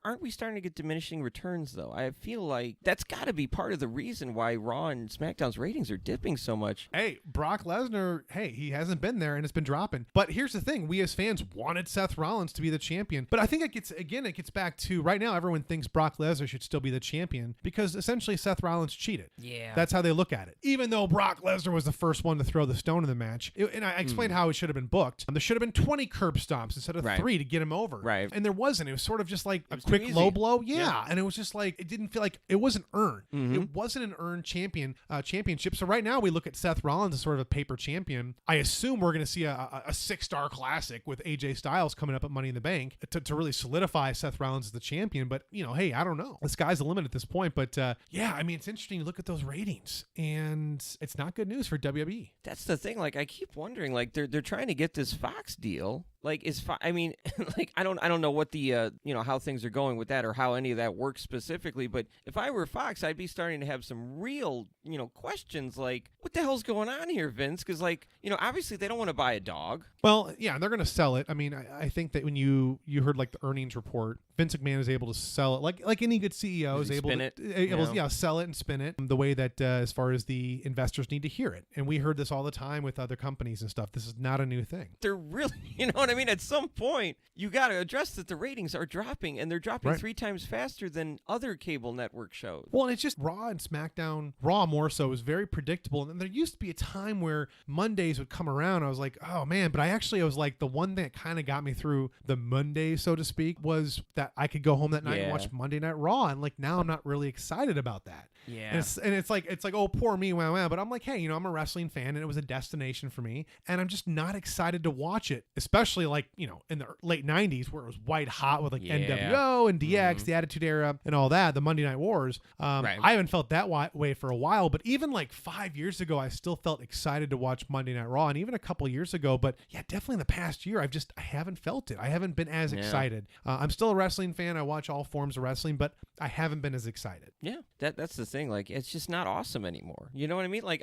Speaker 1: aren't we starting to get diminishing returns, though? I feel like that's got to be part of the reason why Raw and SmackDown's ratings are dipping so much.
Speaker 2: Hey, Brock Lesnar, he hasn't been there and it's been dropping. But here's the thing. We as fans wanted Seth Rollins to be the champion. But I think it gets back to right now everyone thinks Brock Lesnar should still be the champion because essentially Seth Rollins cheated.
Speaker 1: Yeah.
Speaker 2: That's how they look at it. Even though Brock Lesnar was the first one to throw the stone in the match. And I explained how it should have been booked. There should have been 20 curb stomps instead of 3 to get him over.
Speaker 1: Right.
Speaker 2: And there wasn't. It was sort of just like a quick low blow. Yeah. And it was just like, it didn't feel like it wasn't earned. It wasn't an earned championship. So right now we look at Seth Rollins as sort of a paper champion. I assume we're going to see a 6-star classic with AJ Styles coming up at Money in the Bank to really solidify Seth Rollins as the champion. But, hey, I don't know. The sky's the limit at this point. But I mean, it's interesting to look at those ratings. And it's not good news for WWE.
Speaker 1: That's the thing. Like, I keep wondering, like, they're trying to get this Fox deal. Like, I mean, like, I don't know what the, how things are going with that or how any of that works specifically. But if I were Fox, I'd be starting to have some real, questions like, what the hell's going on here, Vince? Because, like, obviously they don't want to buy a dog.
Speaker 2: Well, yeah, they're going to sell it. I mean, I think that when you heard like the earnings report, Vince McMahon is able to sell it like any good CEO is able to sell it and spin it the way that as far as the investors need to hear it. And we heard this all the time with other companies and stuff. This is not a new thing.
Speaker 1: They're really, what I mean? At some point, you got to address that the ratings are dropping, and they're dropping 3 times faster than other cable network shows.
Speaker 2: Well, and it's just Raw and SmackDown. Raw more so is very predictable. And there used to be a time where Mondays would come around. I was like, oh man, but I was like, the one thing that kind of got me through the Monday, so to speak, was that I could go home that night and watch Monday Night Raw. And like now I'm not really excited about that.
Speaker 1: Yeah.
Speaker 2: And it's like, oh, poor me, wow. But I'm like, hey, I'm a wrestling fan and it was a destination for me. And I'm just not excited to watch it, especially like, in the late 90s where it was white hot with like NWO and DX, the Attitude Era and all that, the Monday Night Wars. I haven't felt that way for a while, but even like 5 years ago, I still felt excited to watch Monday Night Raw, and even a couple years ago. But yeah, definitely in the past year, I haven't felt it. I haven't been as excited. I'm still a wrestling fan. I watch all forms of wrestling, but I haven't been as excited.
Speaker 1: Yeah, that's the thing. thing. Like, it's just not awesome anymore. You know what I mean? Like,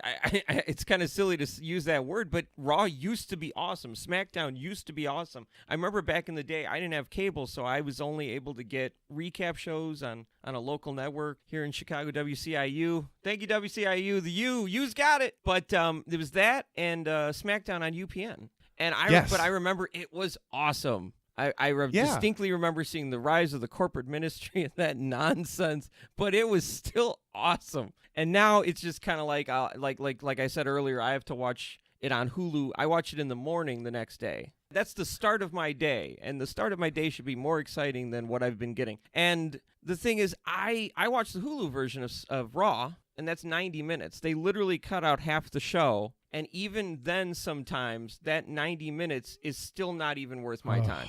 Speaker 1: it's kind of silly to use that word, but Raw used to be awesome. SmackDown used to be awesome. I remember back in the day, I didn't have cable, so I was only able to get recap shows on a local network here in Chicago, WCIU. Thank you, WCIU. The U's got it. But there was that and SmackDown on UPN. And I remember it was awesome. I distinctly remember seeing the rise of the corporate ministry and that nonsense, but it was still awesome. And now it's just kind of like I said earlier, I have to watch it on Hulu. I watch it in the morning the next day. That's the start of my day, and the start of my day should be more exciting than what I've been getting. And the thing is, I watched the Hulu version of Raw, and that's 90 minutes. They literally cut out half the show, and even then sometimes that 90 minutes is still not even worth my time.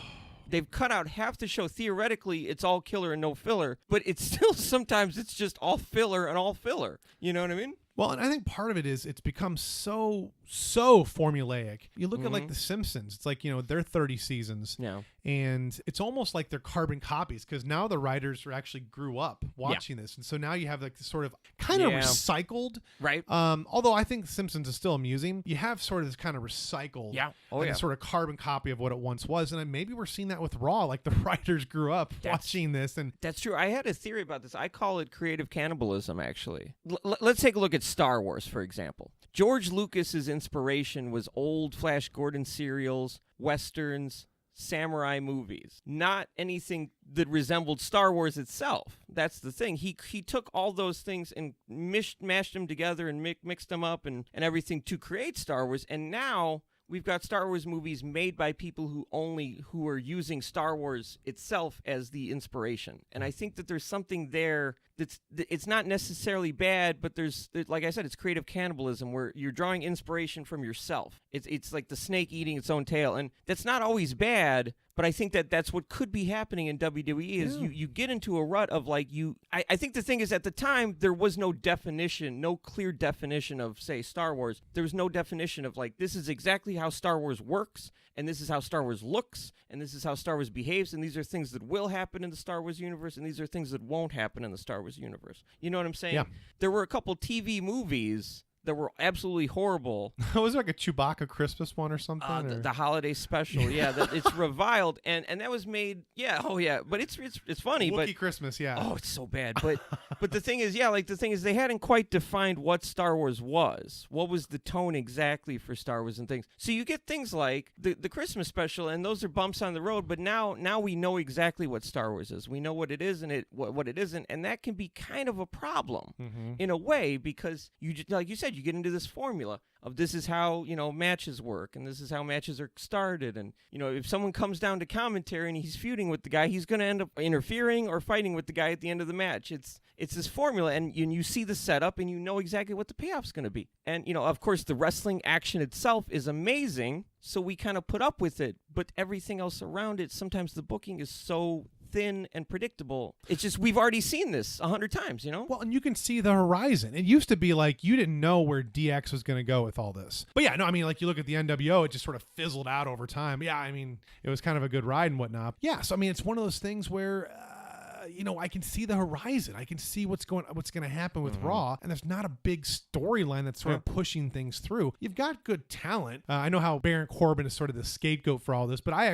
Speaker 1: They've cut out half the show. Theoretically, it's all killer and no filler, but it's still sometimes it's just all filler and all filler. You know what I mean?
Speaker 2: Well, and I think part of it is it's become so formulaic. You look at like The Simpsons. It's like, they're 30 seasons.
Speaker 1: Yeah.
Speaker 2: And it's almost like they're carbon copies because now the writers actually grew up watching this. And so now you have like this sort of kind of recycled.
Speaker 1: Right.
Speaker 2: Although I think The Simpsons is still amusing. You have sort of this kind of recycled.
Speaker 1: Yeah.
Speaker 2: A sort of carbon copy of what it once was. And maybe we're seeing that with Raw. Like the writers grew up watching this. And
Speaker 1: that's true. I had a theory about this. I call it creative cannibalism, actually. Let's take a look at Star Wars, for example. George Lucas's inspiration was old Flash Gordon serials, westerns, samurai movies, not anything that resembled Star Wars itself. That's the thing. He took all those things and mashed them together and mixed them up and everything to create Star Wars. And now we've got Star Wars movies made by people who are using Star Wars itself as the inspiration. And I think that there's something there it's not necessarily bad, but there's like I said, it's creative cannibalism where you're drawing inspiration from yourself. It's like the snake eating its own tail, and that's not always bad. But I think that's what could be happening in WWE is you get into a rut of like I think the thing is at the time there was no clear definition of, say, Star Wars. There was no definition of like, this is exactly how Star Wars works, and this is how Star Wars looks, and this is how Star Wars behaves, and these are things that will happen in the Star Wars universe, and these are things that won't happen in the Star Wars universe. You know what I'm saying?
Speaker 2: Yeah.
Speaker 1: There were a couple TV movies that were absolutely horrible.
Speaker 2: Was there like a Chewbacca Christmas one or something?
Speaker 1: The holiday special, it's reviled, and that was made, but it's funny,
Speaker 2: Wookiee
Speaker 1: but
Speaker 2: Christmas,
Speaker 1: it's so bad, but the thing is, they hadn't quite defined what Star Wars was. What was the tone exactly for Star Wars and things? So you get things like the Christmas special, and those are bumps on the road. But now we know exactly what Star Wars is. We know what it is and what it isn't, and that can be kind of a problem in a way because like you said. You get into this formula of this is how, matches work and this is how matches are started. And, if someone comes down to commentary and he's feuding with the guy, he's going to end up interfering or fighting with the guy at the end of the match. It's this formula, and you see the setup and you know exactly what the payoff's going to be. And, of course, the wrestling action itself is amazing, so we kind of put up with it. But everything else around it, sometimes the booking is so thin and predictable. It's just we've already seen this 100 times,
Speaker 2: Well, and you can see the horizon. It used to be like you didn't know where DX was going to go with all this. But like you look at the NWO, it just sort of fizzled out over time. Yeah, it was kind of a good ride and whatnot. Yeah, so it's one of those things where I can see the horizon. I can see what's going to happen with Raw, and there's not a big storyline that's sort of pushing things through. You've got good talent. I know how Baron Corbin is sort of the scapegoat for all this, but I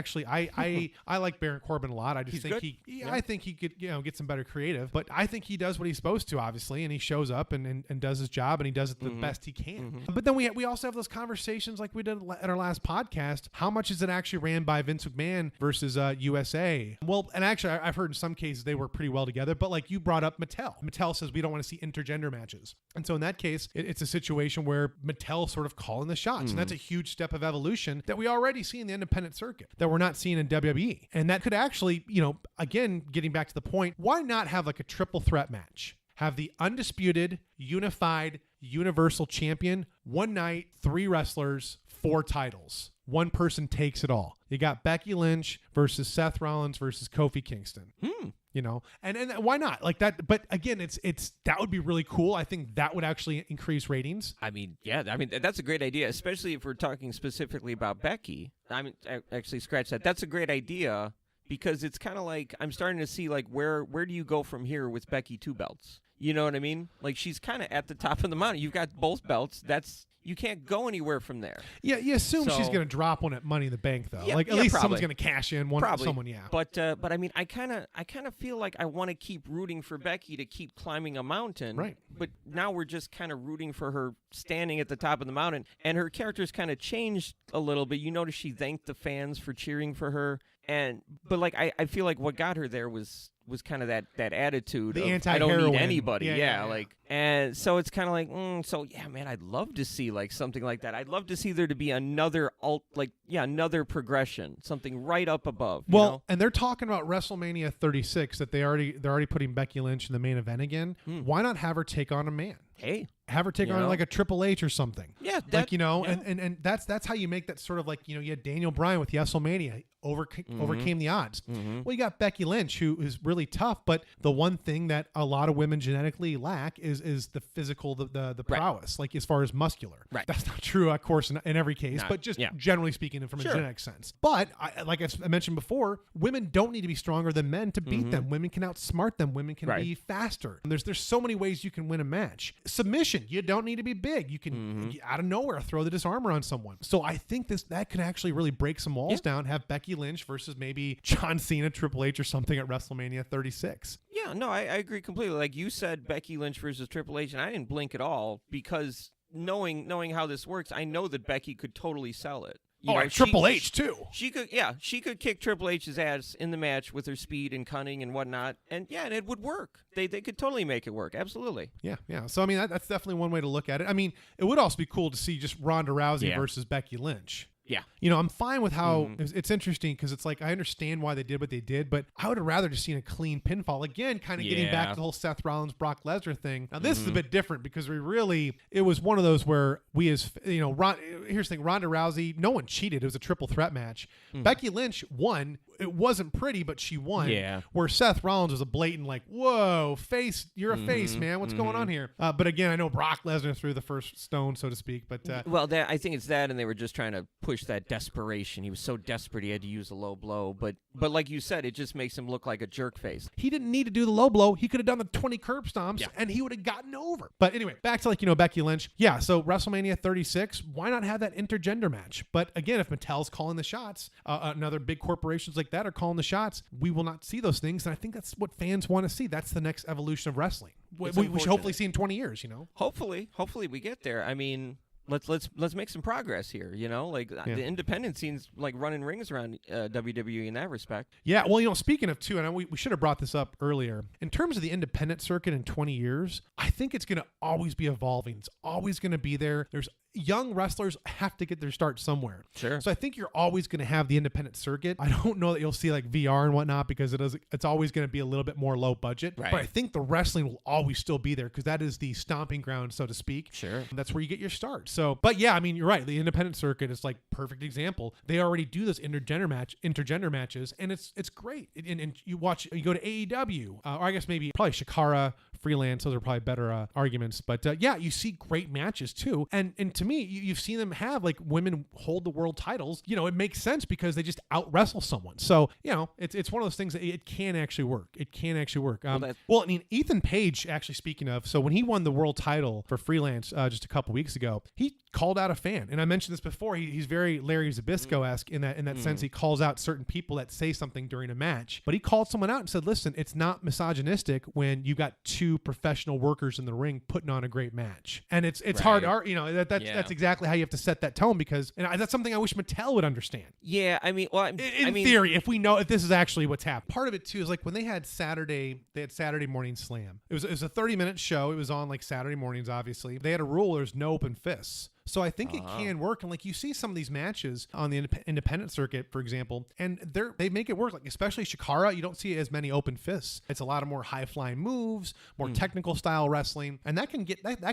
Speaker 2: like Baron Corbin a lot. I just think I think he could get some better creative, but I think he does what he's supposed to, obviously, and he shows up and does his job, and he does it the best he can. But then we also have those conversations like we did at our last podcast. How much is it actually ran by Vince McMahon versus USA? Well, and actually I've heard in some cases they work pretty well together, but like you brought up Mattel. Mattel says we don't want to see intergender matches. And so in that case, it's a situation where Mattel sort of calling the shots. And that's a huge step of evolution that we already see in the independent circuit that we're not seeing in WWE. And that could actually, again, getting back to the point, why not have like a triple threat match? Have the undisputed, unified, universal champion, one night, 3 wrestlers, 4 titles. One person takes it all. You got Becky Lynch versus Seth Rollins versus Kofi Kingston. And why not like that? But again, it's that would be really cool. I think that would actually increase ratings.
Speaker 1: That's a great idea, especially if we're talking specifically about Becky. Actually, scratch that. That's a great idea because it's kind of like I'm starting to see like where do you go from here with Becky 2 belts? You know what I mean? Like, she's kind of at the top of the mountain. You've got both belts. You can't go anywhere from there.
Speaker 2: Yeah, you assume she's going to drop one at Money in the Bank, though.
Speaker 1: Yeah,
Speaker 2: like at least
Speaker 1: probably.
Speaker 2: someone's going to cash in one.
Speaker 1: Probably.
Speaker 2: Someone, yeah.
Speaker 1: But I mean, I kind of feel like I want to keep rooting for Becky to keep climbing a mountain.
Speaker 2: Right.
Speaker 1: But now we're just kind of rooting for her standing at the top of the mountain, and her character's kind of changed a little bit. You notice she thanked the fans for cheering for her, but like I feel like what got her there was kind of that attitude
Speaker 2: the
Speaker 1: of I don't need anybody.
Speaker 2: Yeah.
Speaker 1: Like, and so it's kind of like, so yeah, man, I'd love to see like something like that. I'd love to see there to be another another progression, something right up above.
Speaker 2: Well,
Speaker 1: you know?
Speaker 2: and they're talking about WrestleMania 36 that they're already putting Becky Lynch in the main event again. Why not have her take on a man?
Speaker 1: Hey,
Speaker 2: have her take on like a Triple H or something.
Speaker 1: Yeah,
Speaker 2: and that's how you make that sort of like, you had Daniel Bryan with WrestleMania overcame the odds. Well, you got Becky Lynch, who is really tough, but the one thing that a lot of women genetically lack is the physical, the prowess, like as far as muscular.
Speaker 1: Right.
Speaker 2: That's not true, of course, in every case, but just generally speaking from a genetic sense. But like I mentioned before, women don't need to be stronger than men to beat them. Women can outsmart them. Women can be faster. And there's so many ways you can win a match. Submission, you don't need to be big. You can out of nowhere throw the disarmor on someone. So I think that could actually really break some walls down. Have Becky Lynch versus maybe John Cena, Triple H, or something at WrestleMania 36.
Speaker 1: Yeah, no, I agree completely. Like you said, Becky Lynch versus Triple H, and I didn't blink at all because knowing how this works, I know that Becky could totally sell it.
Speaker 2: Triple H too.
Speaker 1: She could kick Triple H's ass in the match with her speed and cunning and whatnot, and it would work. They could totally make it work. Absolutely.
Speaker 2: Yeah. So I mean, that's definitely one way to look at it. I mean, it would also be cool to see just Ronda Rousey versus Becky Lynch.
Speaker 1: Yeah.
Speaker 2: I'm fine with how it's interesting because it's like I understand why they did what they did, but I would have rather just seen a clean pinfall. Again, kind of getting back to the whole Seth Rollins, Brock Lesnar thing. Now, this is a bit different because it was one of those where we here's the thing, Ronda Rousey, no one cheated. It was a triple threat match. Becky Lynch won. It wasn't pretty, but she won. Yeah. Where Seth Rollins was a blatant like, whoa, face, you're a face, man. What's going on here? But again, I know Brock Lesnar threw the first stone, so to speak. But
Speaker 1: I think it's that, and they were just trying to push that desperation. He was so desperate he had to use a low blow. But like you said, it just makes him look like a jerk face.
Speaker 2: He didn't need to do the low blow. He could have done the 20 curb stomps, and he would have gotten over. But anyway, back to Becky Lynch. Yeah, so WrestleMania 36, why not have that intergender match? But again, if Mattel's calling the shots, another big corporations like that are calling the shots, we will not see those things. And I think that's what fans want to see. That's the next evolution of wrestling. We should hopefully see in 20 years,
Speaker 1: Hopefully we get there. I mean, let's make some progress here, the independent scene's like running rings around WWE in that respect.
Speaker 2: Yeah, well, speaking of too, and we should have brought this up earlier, in terms of the independent circuit in 20 years, I think it's going to always be evolving. It's always going to be there. There's young wrestlers have to get their start somewhere.
Speaker 1: Sure.
Speaker 2: So I think you're always going to have the independent circuit. I don't know that you'll see like VR and whatnot because it's always going to be a little bit more low budget.
Speaker 1: Right.
Speaker 2: But I think the wrestling will always still be there because that is the stomping ground, so to speak.
Speaker 1: Sure.
Speaker 2: That's where you get your start. So, but yeah, I mean, you're right. The independent circuit is like perfect example. They already do those intergender matches, and it's great. And you go to AEW, or I guess probably Shikara, Freelance. Those are probably better arguments. But you see great matches too. And to me, you've seen them have like women hold the world titles. It makes sense because they just out wrestle someone. So it's one of those things that it can actually work. It can actually work. Well, I mean, Ethan Page, actually speaking of, so when he won the world title for Freelance just a couple weeks ago, he called out a fan. And I mentioned this before. He's very Larry Zbyszko-esque in that sense. He calls out certain people that say something during a match. But he called someone out and said, listen, it's not misogynistic when you got two professional workers in the ring putting on a great match. And it's hard. That's exactly how you have to set that tone because that's something I wish Mattel would understand.
Speaker 1: Yeah, I mean, well,
Speaker 2: in theory, if this is actually what's happened. Part of it too is like when they had Saturday Morning Slam. It was a 30-minute show. It was on like Saturday mornings, obviously. They had a rule, there's no open fists. So I think it can work. And like you see some of these matches on the independent circuit, for example, and they make it work. Like especially Shikara, you don't see as many open fists. It's a lot of more high flying moves, more technical style wrestling, and that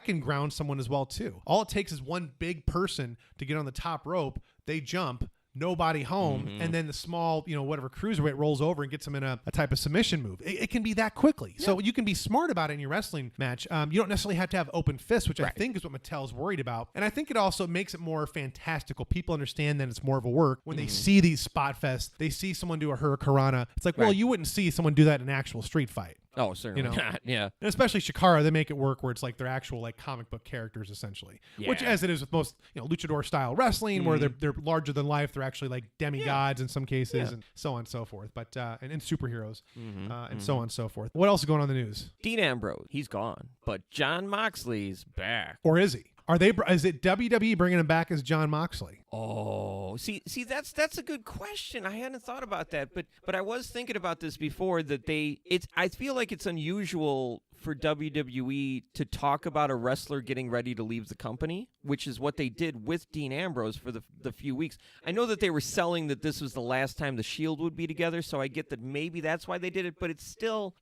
Speaker 2: can ground someone as well too. All it takes is one big person to get on the top rope. They jump. Nobody home, and then the small, whatever cruiserweight rolls over and gets them in a type of submission move. It can be that quickly. Yeah. So you can be smart about it in your wrestling match. You don't necessarily have to have open fists, which I think is what Mattel's worried about. And I think it also makes it more fantastical. People understand that it's more of a work. When they see these spot fests, they see someone do a hurricanrana. It's like, well, you wouldn't see someone do that in an actual street fight.
Speaker 1: Oh, certainly not. Yeah.
Speaker 2: And especially Shikara, they make it work where it's like they're actual like comic book characters essentially, which as it is with most luchador style wrestling, where they're larger than life, they're actually like demigods in some cases, and so on and so forth. But and superheroes, and so on and so forth. What else is going on in the news?
Speaker 1: Dean Ambrose, he's gone, but John Moxley's back.
Speaker 2: Or is he? Is it WWE bringing him back as John Moxley?
Speaker 1: Oh, see, that's a good question. I hadn't thought about that, but I was thinking about this before that I feel like it's unusual for WWE to talk about a wrestler getting ready to leave the company, which is what they did with Dean Ambrose for the few weeks. I know that they were selling that this was the last time the Shield would be together, so I get that maybe that's why they did it, but it still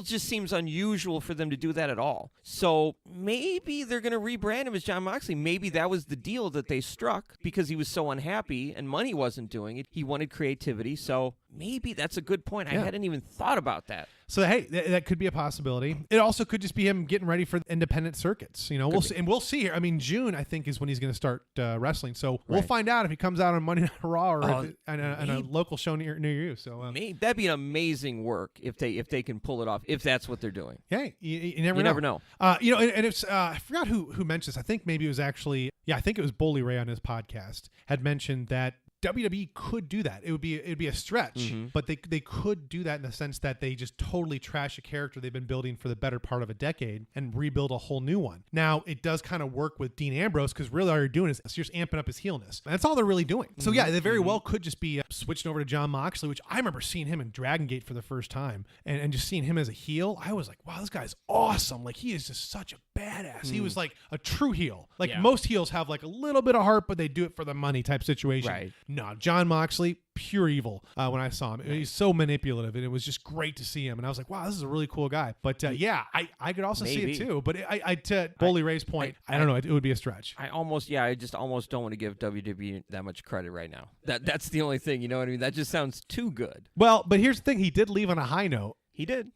Speaker 1: just seems unusual for them to do that at all. So maybe they're going to rebrand him as John Moxley. Maybe that was the deal that they struck because he was so unhappy and money wasn't doing it. He wanted creativity, so maybe that's a good point. I hadn't even thought about that.
Speaker 2: So hey, that could be a possibility. It also could just be him getting ready for independent circuits. We'll see, and we'll see here. I mean, June I think is when he's going to start wrestling. So we'll find out if he comes out on Monday Night Raw or on a local show near you. So
Speaker 1: that'd be an amazing work if they can pull it off. If that's what they're doing.
Speaker 2: Yeah, you never know. And it's I forgot who mentioned this. I think maybe it was actually I think it was Bully Ray on his podcast had mentioned that WWE could do that. It'd be a stretch, but they could do that in the sense that they just totally trash a character they've been building for the better part of a decade and rebuild a whole new one. Now, it does kind of work with Dean Ambrose because really all you're doing is you're just amping up his heelness. That's all they're really doing. So yeah, they very well could just be switching over to John Moxley, which I remember seeing him in Dragon Gate for the first time and just seeing him as a heel. I was like, wow, this guy's awesome. Like he is just such a badass. He was like a true heel. Like most heels have like a little bit of heart, but they do it for the money type situation.
Speaker 1: Right.
Speaker 2: No, John Moxley, pure evil when I saw him. He's so manipulative, and it was just great to see him. And I was like, wow, this is a really cool guy. But I could also see it too. But to Bully Ray's point, I don't know. It would be a stretch.
Speaker 1: I just almost don't want to give WWE that much credit right now. That's the only thing, you know what I mean? That just sounds too good.
Speaker 2: Well, but here's the thing. He did leave on a high note.
Speaker 1: He did.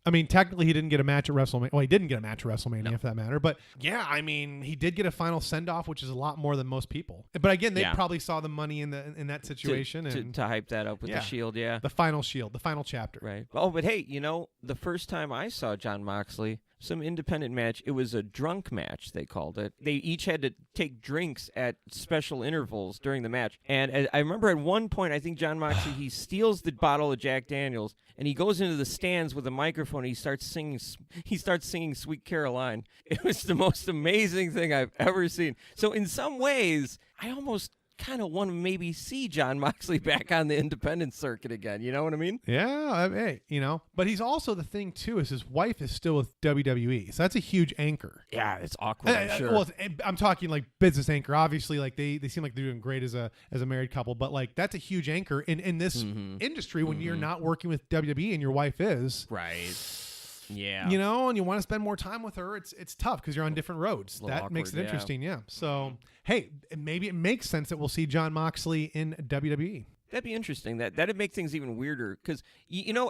Speaker 2: I mean, technically, he didn't get a match at WrestleMania. Well, he didn't get a match at WrestleMania, if that matter. But yeah, I mean, he did get a final send-off, which is a lot more than most people. But again, they probably saw the money in that situation
Speaker 1: to hype that up with the Shield. Yeah,
Speaker 2: the final Shield, the final chapter.
Speaker 1: Right. Oh, but hey, the first time I saw John Moxley, some independent match. It was a drunk match, they called it. They each had to take drinks at special intervals during the match. And I remember at one point, I think John Moxley, he steals the bottle of Jack Daniels, and he goes into the stands with a microphone, and he starts singing Sweet Caroline. It was the most amazing thing I've ever seen. So in some ways, I almost kind of want to maybe see John Moxley back on the independent circuit again. You know what I mean?
Speaker 2: Yeah, hey, But he's also, the thing, too, is his wife is still with WWE. So that's a huge anchor.
Speaker 1: Yeah, it's awkward, I'm sure.
Speaker 2: Well, I'm talking like business anchor. Obviously, like they seem like they're doing great as a married couple. But like that's a huge anchor in this industry when you're not working with WWE and your wife is.
Speaker 1: Right. Yeah.
Speaker 2: And you want to spend more time with her. It's tough because you're on different roads. That
Speaker 1: awkward,
Speaker 2: makes it interesting, yeah. So, hey, maybe it makes sense that we'll see John Moxley in WWE.
Speaker 1: That'd be interesting. That'd make things even weirder because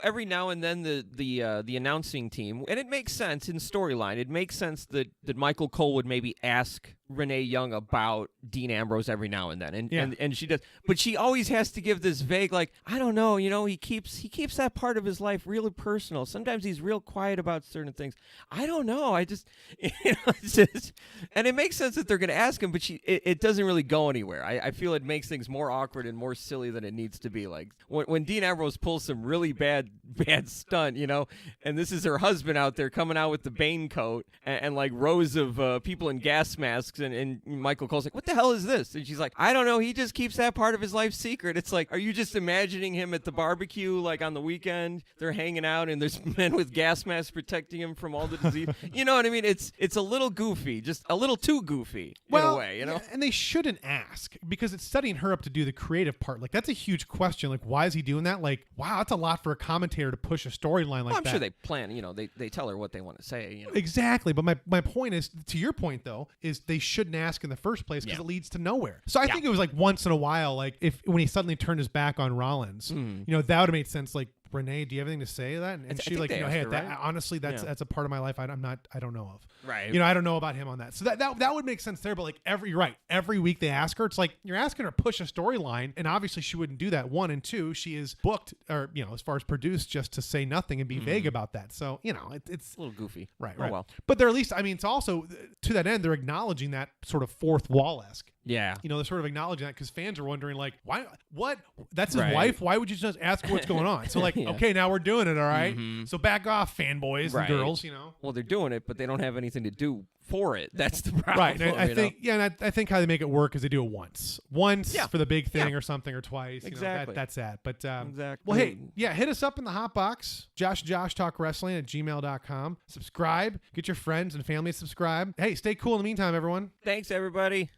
Speaker 1: every now and then the announcing team, and it makes sense in storyline. It makes sense that Michael Cole would maybe ask Renee Young about Dean Ambrose every now and then, and she does, but she always has to give this vague, like, I don't know, he keeps that part of his life really personal. Sometimes he's real quiet about certain things. I don't know. I just, it's just, and it makes sense that they're going to ask him, but it doesn't really go anywhere. I feel it makes things more awkward and more silly than it needs to be. Like when Dean Ambrose pulls some really bad stunt, and this is her husband out there coming out with the Bane coat and like rows of people in gas masks. And Michael Cole's like, what the hell is this? And she's like, I don't know. He just keeps that part of his life secret. It's like, are you just imagining him at the barbecue, like on the weekend? They're hanging out and there's men with gas masks protecting him from all the disease. You know what I mean? It's a little goofy, just a little too goofy in a way,
Speaker 2: Yeah, and they shouldn't ask because it's setting her up to do the creative part. Like, that's a huge question. Like, why is he doing that? Like, wow, that's a lot for a commentator to push a storyline like that.
Speaker 1: I'm sure they plan, they tell her what they want to say.
Speaker 2: Exactly. But my point is, to your point though, is they shouldn't ask in the first place because it leads to nowhere. So I think it was like once in a while, like when he suddenly turned his back on Rollins, that would have made sense. Like, Renee, do you have anything to say to that? And
Speaker 1: I
Speaker 2: she
Speaker 1: think
Speaker 2: like,
Speaker 1: they
Speaker 2: hey,
Speaker 1: asked her, right?
Speaker 2: honestly, that's a part of my life I don't know of.
Speaker 1: Right.
Speaker 2: I don't know about him on that. So that would make sense there. But like you're right. Every week they ask her, it's like you're asking her to push a storyline, and obviously she wouldn't do that. One, and two, she is booked or as far as produced just to say nothing and be vague about that. So it's
Speaker 1: a little goofy.
Speaker 2: Right.
Speaker 1: Oh, well.
Speaker 2: But they're at least, it's also to that end they're acknowledging that sort of fourth wall-esque.
Speaker 1: Yeah.
Speaker 2: They're sort of acknowledging that because fans are wondering, like, why? What? That's his
Speaker 1: Right.
Speaker 2: wife. Why would you just ask her what's going on? So, like,
Speaker 1: Yeah.
Speaker 2: okay, now we're doing it, all right? So back off, fanboys
Speaker 1: Right.
Speaker 2: and girls,
Speaker 1: Well, they're doing it, but they don't have anything to do for it. That's the problem.
Speaker 2: Right. And I think, and I think how they make it work is they do it once
Speaker 1: Yeah.
Speaker 2: for the big thing
Speaker 1: Yeah.
Speaker 2: or something or twice.
Speaker 1: Exactly.
Speaker 2: That's that. But,
Speaker 1: Exactly.
Speaker 2: well, hey, hit us up in the hot box, joshtalkwrestling@gmail.com. Subscribe. Get your friends and family to subscribe. Hey, stay cool in the meantime, everyone.
Speaker 1: Thanks, everybody.